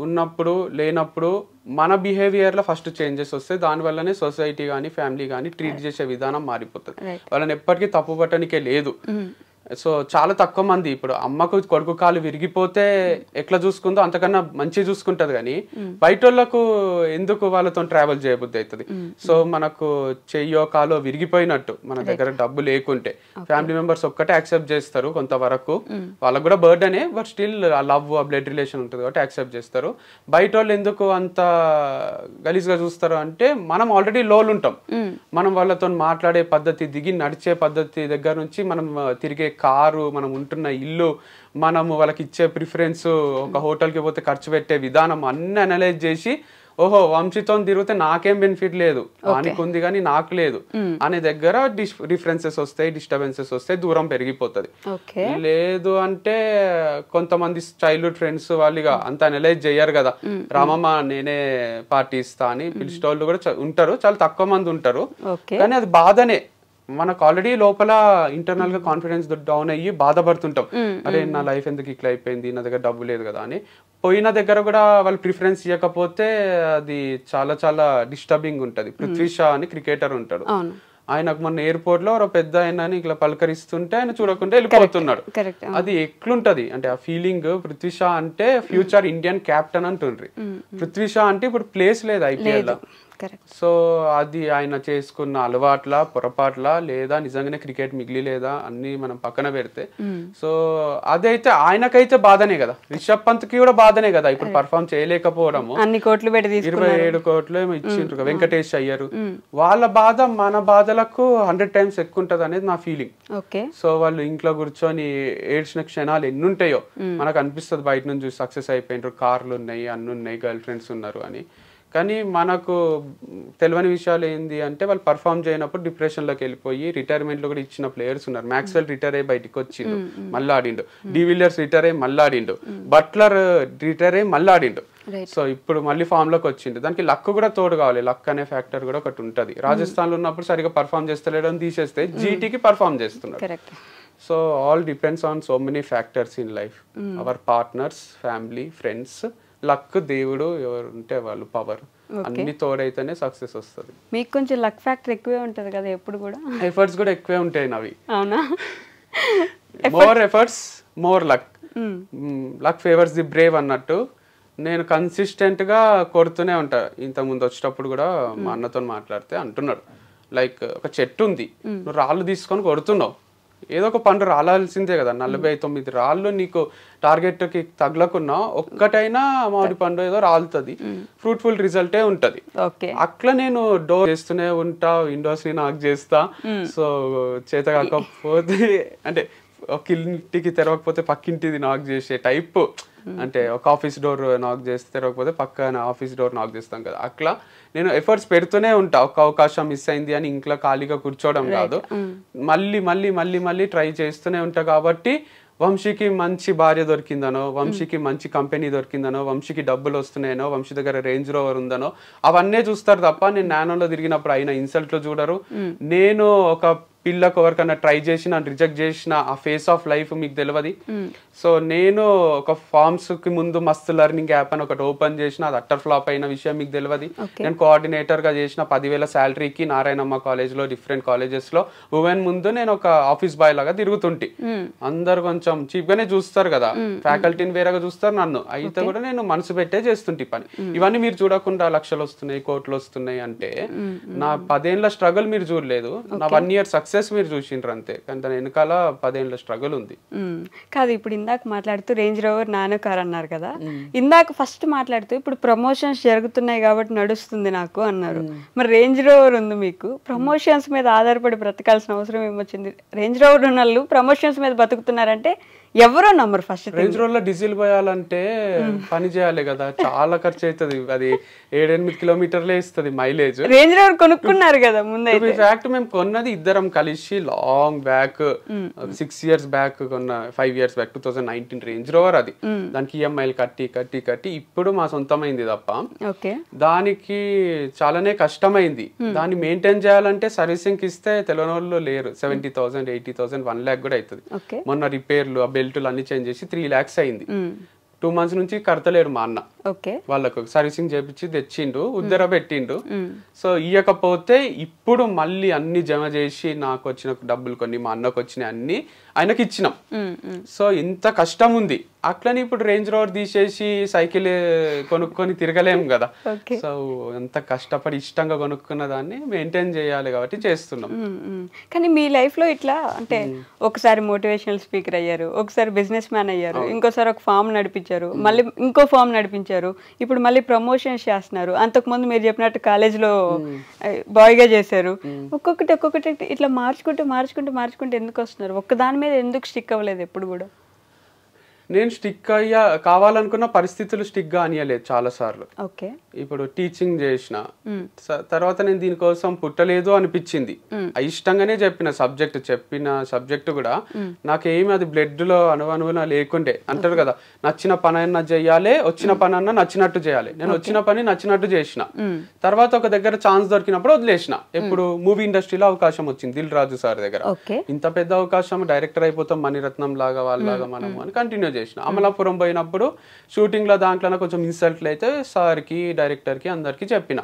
ఉన్నప్పుడు లేనప్పుడు మన బిహేవియర్ లో ఫస్ట్ చేంజెస్ వస్తాయి. దానివల్లనే సొసైటీ కానీ ఫ్యామిలీ కానీ ట్రీట్ చేసే విధానం మారిపోతుంది. వాళ్ళని ఎప్పటికీ తప్పు పట్టడానికే లేదు. సో చాలా తక్కువ మంది ఇప్పుడు అమ్మకు కొడుకు కాలు విరిగిపోతే ఎట్లా చూసుకుందో అంతకన్నా మంచి చూసుకుంటది, కానీ బయట వాళ్ళకు ఎందుకు వాళ్ళతో ట్రావెల్ చేయబుద్ధి అవుతుంది. సో మనకు చెయ్యో కాలో విరిగిపోయినట్టు మన దగ్గర డబ్బు లేకుంటే ఫ్యామిలీ మెంబర్స్ ఒక్కటే యాక్సెప్ట్ చేస్తారు కొంతవరకు, వాళ్ళకు కూడా బర్డనే, బట్ స్టిల్ ఆ లవ్ ఆ బ్లడ్ రిలేషన్ ఉంటుంది కాబట్టి యాక్సెప్ట్ చేస్తారు. బయట వాళ్ళు ఎందుకు అంత గలీజ్గా చూస్తారు అంటే మనం ఆల్రెడీ లోలు ఉంటాం. మనం వాళ్ళతో మాట్లాడే పద్ధతి, దిగి నడిచే పద్ధతి దగ్గర నుంచి మనం తిరిగే కారు, మనం ఉంటున్న ఇల్లు, మనము వాళ్ళకి ఇచ్చే ప్రిఫరెన్స్, ఒక హోటల్కి పోతే ఖర్చు పెట్టే విధానం అన్ని అనలైజ్ చేసి ఓహో వంశీతో తిరిగితే నాకేం బెనిఫిట్ లేదు, వానికి ఉంది కానీ నాకు లేదు అనే దగ్గర డిఫరెన్సెస్ వస్తాయి, డిస్టర్బెన్సెస్ వస్తాయి, దూరం పెరిగిపోతుంది. లేదు అంటే కొంతమంది చైల్డ్హుడ్ ఫ్రెండ్స్ వాళ్ళు అంత అనలైజ్ చెయ్యరు కదా, రామమ్మ నేనే పార్టీ ఇస్తా అని పిలిచేవాళ్ళు కూడా ఉంటారు, చాలా తక్కువ మంది ఉంటారు. కానీ అది బాధనే, మనకు ఆల్రెడీ లోపల ఇంటర్నల్ గా కాన్ఫిడెన్స్ డౌన్ అయ్యి బాధపడుతుంటాం, అరే నా లైఫ్ ఎందుకు ఇట్లా అయిపోయింది, నా దగ్గర డబ్బు లేదు కదా అని. పోయిన దగ్గర కూడా వాళ్ళు ప్రిఫరెన్స్ ఇవ్వకపోతే అది చాలా చాలా డిస్టర్బింగ్ ఉంటది. పృథ్వీ షా అని క్రికెటర్ ఉంటాడు, ఆయనకు మొన్న ఎయిర్పోర్ట్ లో ఒక పెద్ద ఆయన ఇట్లా పలకరిస్తుంటే ఆయన చూడకుండా వెళ్ళిపోతున్నాడు. అది ఎట్లుంటది అంటే ఆ ఫీలింగ్. పృథ్వీ షా అంటే ఫ్యూచర్ ఇండియన్ కెప్టెన్ అంటుండ్రి, పృథ్వీ షా అంటే ఇప్పుడు ప్లేస్ లేదు ఐపీఎల్ లో. సో అది ఆయన చేసుకున్న అలవాట్ల పొరపాట్ల లేదా నిజంగానే క్రికెట్ మిగిలి లేదా అన్ని మనం పక్కన పెడితే, సో అదైతే ఆయనకైతే బాధనే కదా, రిషబ్ పంత్ కి కూడా బాధనే కదా ఇప్పుడు పర్ఫామ్ చేయలేకపోవడము. అన్ని కోట్లు పెట్టి 27 కోట్లు ఏమో ఇచ్చిండ్రు వెంకటేష్ అయ్యారు. వాళ్ళ బాధ మన బాధలకు 100 times ఎక్కువ ఉంటది అనేది నా ఫీలింగ్. సో వాళ్ళు ఇంట్లో కూర్చొని ఏడ్చిన క్షణాలు ఎన్ని ఉంటాయో మనకు అనిపిస్తుంది బయట నుంచి, సక్సెస్ అయిపోయినారు, కార్లు ఉన్నాయి, అన్ని ఉన్నాయి, గర్ల్ ఫ్రెండ్స్ ఉన్నారు అని. కానీ మనకు తెలియని విషయాలు ఏంది అంటే వాళ్ళు పర్ఫామ్ చేయనప్పుడు డిప్రెషన్లోకి వెళ్ళిపోయి రిటైర్మెంట్లో కూడా ఇచ్చిన ప్లేయర్స్ ఉన్నారు. మ్యాక్స్వెల్ రిటైర్ అయ్యి బయటకు వచ్చిండు, మళ్ళీ ఆడిండు. డివిలియర్స్ రిటైర్ అయ్యి మళ్ళీ ఆడిండు. బట్లర్ రిటైర్ అయ్యి మళ్ళీ ఆడిండు. సో ఇప్పుడు మళ్ళీ ఫామ్ లోకి వచ్చిండు. దానికి లక్ కూడా తోడు కావాలి, లక్ అనే ఫ్యాక్టర్ కూడా ఒకటి ఉంటుంది. రాజస్థాన్ లో ఉన్నప్పుడు సరిగా పర్ఫామ్ చేస్తలేడు అని తీసేస్తే జీటీకి పర్ఫామ్ చేస్తున్నాడు. So all depends on so many factors in life, our partners, family, friends, luck, దేవుడు ఎవరు ఉంటే వాళ్ళు, పవర్, అన్ని తోడైతేనే సక్సెస్ వస్తుంది. మీకు కొంచెం లక్ ఫ్యాక్టర్ ఎక్కువే ఉంటది కదా ఎప్పుడు కూడా, ఎఫర్ట్స్ కూడా ఎక్కువే ఉంటాయి నవి. అవునా? More efforts more luck, luck favours the Brave అన్నట్టు నేను కన్సిస్టెంట్ గా కొడుతూనే ఉంటా. ఇంతకుముందు వచ్చేటప్పుడు కూడా మా అన్నతో మాట్లాడితే అంటున్నాడు, లైక్ ఒక చెట్టు ఉంది, నువ్వు రాళ్ళు తీసుకొని కొడుతున్నావు, ఏదో ఒక పండు రాలాల్సిందే కదా. 49 రాళ్ళు నీకు టార్గెట్ కి తగలకున్నా ఒక్కటైనా మామిడి పండు ఏదో రాలుతుంది, ఫ్రూట్ఫుల్ రిజల్టే ఉంటది. అట్లా నేను డోర్ చేస్తూనే ఉంటా, విండోస్ ని నాక్ చేస్తా. సో చేత కాకపోతే అంటే ఒక ఇంటికి తెరవకపోతే పక్కింటిది నాక్ చేసే టైప్, అంటే ఒక ఆఫీస్ డోర్ నాక్ చేస్తే తెరవకపోతే పక్కన ఆఫీస్ డోర్ నాక్ చేస్తాం కదా, అట్లా నేను ఎఫర్ట్స్ పెడుతూనే ఉంటా. ఒక అవకాశం మిస్ అయింది అని ఇంట్లో ఖాళీగా కూర్చోవడం కాదు, మళ్ళీ మళ్ళీ మళ్ళీ మళ్ళీ ట్రై చేస్తూనే ఉంటా. కాబట్టి వంశీకి మంచి భార్య దొరికిందనో, వంశీకి మంచి కంపెనీ దొరికిందనో, వంశీకి డబ్బులు వస్తున్నాయనో, వంశీ దగ్గర రేంజ్ రోవర్ ఉందనో అవన్నీ చూస్తారు తప్ప నేను నానోలో తిరిగినప్పుడు అయిన ఇన్సల్ట్లు చూడరు. నేను ఒక పిల్లకు ఎవరికన్నా ట్రై చేసి నన్ను రిజెక్ట్ చేసిన ఆ ఫేస్ ఆఫ్ లైఫ్ మీకు తెలియదు. సో నేను ఒక ఫార్మ్స్ కి ముందు మస్తు లెర్నింగ్ యాప్ అని ఒకటి ఓపెన్ చేసిన, అది అట్టర్ ఫ్లాప్ అయిన విషయం మీకు తెలియదు. నేను కోఆర్డినేటర్ గా చేసిన 10,000 శాలరీకి నారాయణమ్మ కాలేజ్ లో డిఫరెంట్ కాలేజెస్ లో ఉమెన్ ముందు నేను ఒక ఆఫీస్ బాయ్ లాగా తిరుగుతుంటి. అందరు కొంచెం చీప్ గానే చూస్తారు కదా, ఫ్యాకల్టీని వేరేగా చూస్తారు, నన్ను అయితే కూడా నేను మనసు పెట్టే చేస్తుంటే పని. ఇవన్నీ మీరు చూడకుండా లక్షలు వస్తున్నాయి, కోట్లు వస్తున్నాయి అంటే నా 10 ఏళ్ల స్ట్రగుల్ మీరు చూడలేదు, నా 1 year సక్సెస్ మీరు చూసిండ్రు అంతే. కానీ దాని వెనకాల 10 ఏళ్ల స్ట్రగుల్ ఉంది. కాదు, ఇప్పుడు ఇందాక మాట్లాడుతూ రేంజ్ రోవర్ నానో కార్ అన్నారు కదా, ఇందాక ఫస్ట్ మాట్లాడుతూ ఇప్పుడు ప్రమోషన్స్ జరుగుతున్నాయి కాబట్టి నడుస్తుంది నాకు అన్నారు. మరి రేంజ్ రోవర్ ఉంది మీకు, ప్రమోషన్స్ మీద ఆధారపడి బ్రతకాల్సిన అవసరం ఏమొచ్చింది? రేంజ్ రోవర్ ఉన్న వాళ్ళు ప్రమోషన్స్ మీద బతుకుతున్నారంటే ఎవరో నమ్మరు. ఫస్ట్ రేంజ్ రోవర్ లో డీజిల్ పోయాలంటే పని చేయాలి కదా, చాలా ఖర్చు అవుతుంది. అది 7-8 కిలోమీటర్లే ఇస్తుంది మైలేజ్. రేంజ్ రోవర్ కొనుక్కున్నారు కదా ముందు? ఫ్యాక్ట్ మేము కొన్నది ఇద్దరం కలిసి లాంగ్ బ్యాక్, 6 years బ్యాక్ కొన్న, 5 years బ్యాక్ 2019 రేంజ్ రోవర్. అది దానికి ఈఎంఐలు కట్టి కట్టి కట్టి ఇప్పుడు మా సొంతమైంది తప్ప దానికి చాలానే కష్టమైంది. దాన్ని మెయింటైన్ చేయాలంటే సర్వీసింగ్ ఇస్తే తెలియని వాళ్ళు లేరు. 70,000, 80,000, 1 lakh కూడా అవుతుంది. మొన్న రిపేర్లు ఆ బెల్ట్లు అన్ని చేంజ్ చేసి 3 lakhs అయింది. 2 months నుంచి కడతలేరు మా అన్న. వాళ్ళకు సర్వీసింగ్ చేపించి తెచ్చిండు, ఉద్దర పెట్టిండు. సో ఇయ్యకపోతే ఇప్పుడు మళ్ళీ అన్ని జమ చేసి నాకు వచ్చిన డబ్బులు కొన్ని, మా అన్నకు వచ్చిన అన్ని ఆయనకి ఇచ్చినాం. సో ఇంత కష్టం ఉంది. అట్లని ఇప్పుడు రేంజ్ రోవర్ తీసేసి సైకిల్ కొనుక్కొని తిరగలేం కదా. సో ఎంత కష్టపడి ఇష్టంగా కొనుక్కున్న దాన్ని మెయింటైన్ చేయాలి కాబట్టి చేస్తున్నాం. కానీ మీ లైఫ్ లో ఇట్లా అంటే ఒకసారి మోటివేషనల్ స్పీకర్ అయ్యారు, ఒకసారి బిజినెస్ మ్యాన్ అయ్యారు, ఇంకోసారి ఒక ఫామ్ నడిపించారు, మళ్ళీ ఇంకో ఫామ్ నడిపించారు, ఇప్పుడు మళ్ళీ ప్రమోషన్స్ చేస్తున్నారు. అంతకుముందు మీరు చెప్పినట్టు కాలేజ్లో బాయ్ గా చేశారు. ఒక్కొక్కటి ఇట్లా మార్చుకుంటూ ఎందుకు వస్తున్నారు? ఒక్క దాని మీద ఎందుకు స్టిక్ అవ్వలేదు ఎప్పుడు కూడా? నేను స్టిక్ అయ్యా కావాలనుకున్న పరిస్థితులు స్టిక్ గా అనియలేదు చాలా సార్లు. ఇప్పుడు టీచింగ్ చేసిన తర్వాత నేను దీనికోసం పుట్టలేదు అనిపించింది. ఇష్టంగానే చెప్పిన సబ్జెక్ట్ కూడా నాకేమి అది బ్లడ్ లో అనువనువున లేకుండే. అంటారు కదా, నచ్చిన పని అన్నా చెయ్యాలి, వచ్చిన పని అన్నా నచ్చినట్టు చేయాలి. నేను వచ్చిన పని నచ్చినట్టు చేసిన. తర్వాత ఒక దగ్గర ఛాన్స్ దొరికినప్పుడు వదిలేసిన. ఎప్పుడు మూవీ ఇండస్ట్రీలో అవకాశం వచ్చింది దిల్ రాజు సార్ దగ్గర. ఇంత పెద్ద అవకాశం, డైరెక్టర్ అయిపోతాం మణిరత్నం లాగా వాళ్ళలాగా మనము అని కంటిన్యూ చేసిన. అమలాపురం పోయినప్పుడు షూటింగ్ లో దాంట్లో కొంచెం ఇన్సల్ట్లు అయితే సార్ కి, డైరెక్టర్ కి, అందరికి చెప్పిన.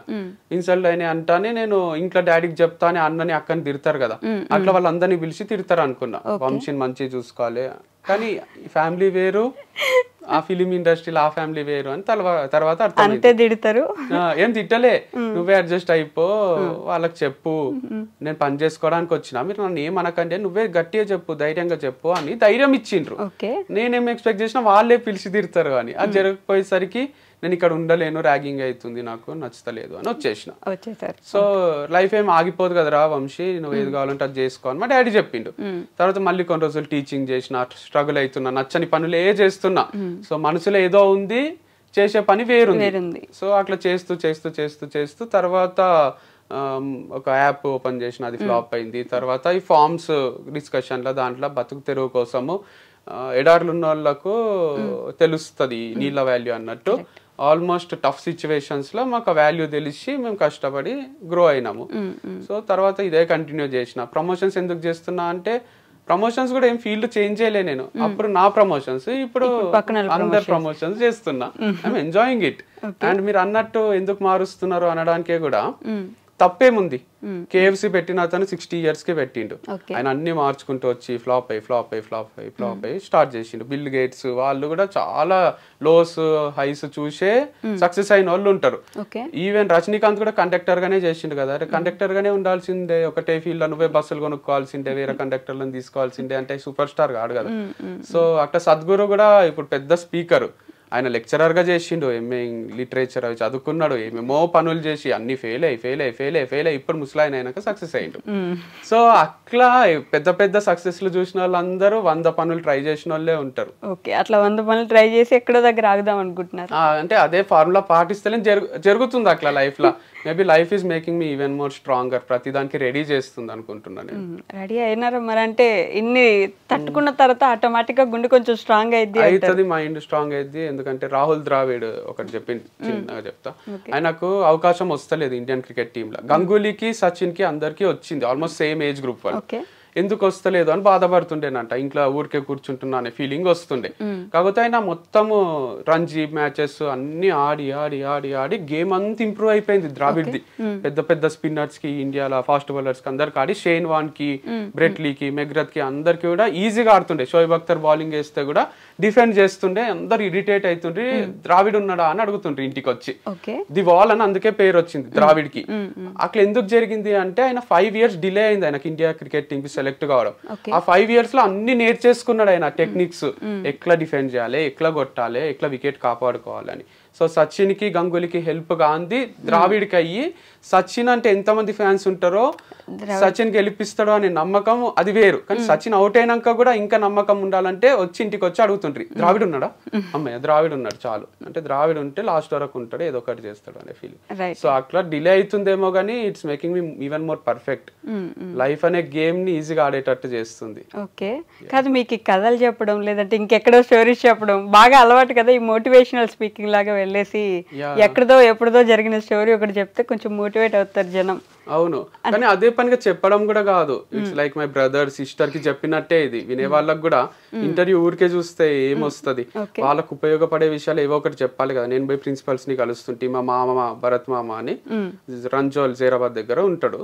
ఇన్సల్ట్ అయినా అంటానే నేను ఇంట్లో డాడీకి చెప్తానే అన్నని అక్కని తిడతారు కదా, అట్లా వాళ్ళందరినీ పిలిచి తిడతారు అనుకున్నా. వంశీని మంచిగా చూసుకోవాలి, కానీ ఫ్యామిలీ వేరు, ఆ ఫిలిం ఇండస్ట్రీలో ఆ ఫ్యామిలీ వేరు అని తర్వాత తిడతారు. ఏం తిట్టలే, నువ్వే అడ్జస్ట్ అయిపో, వాళ్ళకి చెప్పు నేను పని చేసుకోవడానికి వచ్చిన, మీరు నన్ను ఏమనకంటే నువ్వే గట్టిగా చెప్పు, ధైర్యంగా చెప్పు అని ధైర్యం ఇచ్చిండ్రు. నేనేం ఎక్స్పెక్ట్ చేసినా వాళ్ళే పిలిచి తిడతారు అని. అది జరగకపోయేసరికి నేను ఇక్కడ ఉండలేను, ర్యాగింగ్ అవుతుంది, నాకు నచ్చలేదు అని వచ్చేసిన. సో లైఫ్ ఏం ఆగిపోదు కదరా వంశీ, నువ్వు ఏది కావాలంటే అది చేసుకో అని మా డాడీ చెప్పిండు. తర్వాత మళ్ళీ కొన్ని రోజులు టీచింగ్ చేసిన, స్ట్రగుల్ అవుతున్నా, నచ్చని పనులే చేస్తున్నా. సో మనసులో ఏదో ఉంది, చేసే పని వేరుంది. సో అట్లా చేస్తూ తర్వాత ఒక యాప్ ఓపెన్ చేసిన, అది ఫ్లాప్ అయింది. తర్వాత ఈ ఫార్మ్స్ డిస్కషన్లో దాంట్లో బతుకు తెరువు కోసము ఎడార్లు ఉన్న వాళ్ళకు తెలుస్తుంది నీళ్ళ వాల్యూ అన్నట్టు. ఆల్మోస్ట్ టఫ్ సిచ్యువేషన్స్ లో మాకు వాల్యూ తెలిసి మేము కష్టపడి గ్రో అయినాము. సో తర్వాత ఇదే కంటిన్యూ చేసిన. ప్రమోషన్స్ ఎందుకు చేస్తున్నా అంటే, ప్రమోషన్స్ కూడా ఏం ఫీల్డ్ చేంజ్ చేయలే నేను. అప్పుడు నా ప్రమోషన్స్, ఇప్పుడు అందరు ప్రమోషన్స్ చేస్తున్నా. I'm enjoying it. అండ్ మీరు అన్నట్టు ఎందుకు మారుస్తున్నారు అనడానికే కూడా తప్పేముంది. KFC పెట్టిన అతను 60 years కి పెట్టిండు. ఆయన అన్ని మార్చుకుంటూ వచ్చి ఫ్లాప్ అయ్యి స్టార్ట్ చేసిండు. బిల్ గేట్స్ వాళ్ళు కూడా చాలా లోస్ హైస్ చూసే సక్సెస్ అయిన వాళ్ళు ఉంటారు. ఈవెన్ రజనీకాంత్ కూడా కండక్టర్ గానే చేసిండు కదా. కండక్టర్ గానే ఉండాల్సిందే, ఒకటే ఫీల్డ్ లో నువ్వే బస్సులు కొనుక్కోవాల్సిందే, వేరే కండక్టర్లను తీసుకోవాల్సిందే అంటే సూపర్ స్టార్ కాడు కదా. సో అట్లా సద్గురు కూడా ఇప్పుడు పెద్ద స్పీకర్, ఆయన లెక్చరర్ గా చేసిండు, ఎంఏ లిటరేచర్ అవి చదువుకున్నాడు, ఏమేమో పనులు చేసి అన్ని ఫెయిల్ అయ్యి ఇప్పుడు ముసలాయన అయినాక సక్సెస్ అయ్యిండు. సో అట్లా పెద్ద సక్సెస్లు చూసిన వాళ్ళందరూ 100 పనులు ట్రై చేసిన వాళ్ళే ఉంటారు. అట్లా 100 పనులు ట్రై చేసి ఎక్కడో దగ్గర ఆగుదాం అనుకుంటున్నారు అంటే అదే ఫార్ములా పాటిస్తేనే జరుగుతుంది అట్లా లైఫ్ లో. Maybe life is making me even more stronger. ప్రతిదానికి రెడీ చేస్తుంది అనుకుంటున్నాను నేను. రెడీ అయినారా మరి? అంటే ఇన్ని తట్టుకున్న తర్వాత ఆటోమేటిక్ గా గుండె కొంచెం స్ట్రాంగ్ అవుతుంది, మైండ్ స్ట్రాంగ్ అయింది. ఎందుకంటే రాహుల్ ద్రావిడ్ ఒకటి చిన్నగా చెప్తా, ఆయనకు అవకాశం వస్తలేదు ఇండియన్ క్రికెట్ టీమ్ లో. గంగూలీకి సచిన్ కి అందరికి వచ్చింది, ఆల్మోస్ట్ సేమ్ ఏజ్ గ్రూప్ వాళ్ళు. ఎందుకు వస్తలేదు అని బాధపడుతుండేనంట, ఇంట్లో ఊరికే కూర్చుంటున్నా అనే ఫీలింగ్ వస్తుండే. కాకపోతే ఆయన మొత్తము రంజీ మ్యాచెస్ అన్ని ఆడి ఆడి ఆడి ఆడి గేమ్ అంతా ఇంప్రూవ్ అయిపోయింది ద్రావిడ్ది. పెద్ద పెద్ద స్పిన్నర్స్ కి, ఇండియాలో ఫాస్ట్ బౌలర్స్ కి అందరికి ఆడి, షేన్ వాన్ కి, బ్రెట్లీకి, మెగ్రత్ కి అందరికి కూడా ఈజీగా ఆడుతుండే. షోయబ్ అఖ్తర్ బౌలింగ్ వేస్తే కూడా డిఫెండ్ చేస్తుండే, అందరు ఇరిటేట్ అవుతుండ్రి, ద్రావిడ్ ఉన్నాడా అని అడుగుతుండ్రి ఇంటికి వచ్చి. ది వాల్ అని అందుకే పేరు వచ్చింది ద్రావిడ్ కి. అట్లా ఎందుకు జరిగింది అంటే ఆయన 5 years డిలే అయింది ఆయనకి ఇండియా క్రికెట్ టీమ్ కి సెలెక్ట్ కావడం. ఆ 5 years లో అన్ని నేర్చేసుకున్నాడు ఆయన టెక్నిక్స్, ఎట్లా డిఫెండ్ చేయాలి, ఎట్లా కొట్టాలి, ఎట్లా వికెట్ కాపాడుకోవాలని. సో సచిన్ కి గంగూలీకి హెల్ప్ గాంధీ ద్రావిడ్కి అయ్యి, సచిన్ అంటే ఎంతమంది ఫ్యాన్స్ ఉంటారో సచిన్ గెలిపిస్తాడో అనే నమ్మకం అది వేరు. కానీ సచిన్ అవుట్ అయినాక కూడా ఇంకా నమ్మకం ఉండాలంటే వచ్చి ఇంటికి వచ్చి అడుగుతుండ్రి, ద్రావిడ్ ఉన్నాడా, అమ్మాయి ద్రావిడ్ ఉన్నాడు చాలు, అంటే ద్రావిడ్ ఉంటే లాస్ట్ వరకు ఉంటాడు, ఏదో ఒకటి చేస్తాడు అనే ఫీలింగ్. సో అట్లా డిలే అవుతుందేమో కానీ it's making me even more perfect. Life అనే గేమ్ ని ఈజీగా ఆడేటట్టు చేస్తుంది. ఓకే, కాదు మీకు కథలు చెప్పడం లేదంటే ఇంకెక్కడో స్టోరీస్ చెప్పడం బాగా అలవాటు కదా, ఈ మోటివేషనల్ స్పీకింగ్ లాగా వెళ్ళేసి ఎక్కడదో ఎప్పుడుదో జరిగిన స్టోరీ ఒకటి చెప్తే కొంచెం మోటివేట్ అవుతారు జనం. అవును, కానీ అదే పనిగా చెప్పడం కూడా కాదు, it's like my brother sister కి చెప్పినట్టే ఇది. వినే వాళ్ళకి కూడా ఇంటర్వ్యూ ఊరికే చూస్తే ఏమొస్తుంది, వాళ్ళకు ఉపయోగపడే విషయాలు ఏవో ఒకటి చెప్పాలి కదా. నేను పోయి ప్రిన్సిపల్స్ ని కలుస్తుంటే, మా మామ భరత్ మామ అని రంజోల్ జైరాబాద్ దగ్గర ఉంటాడు,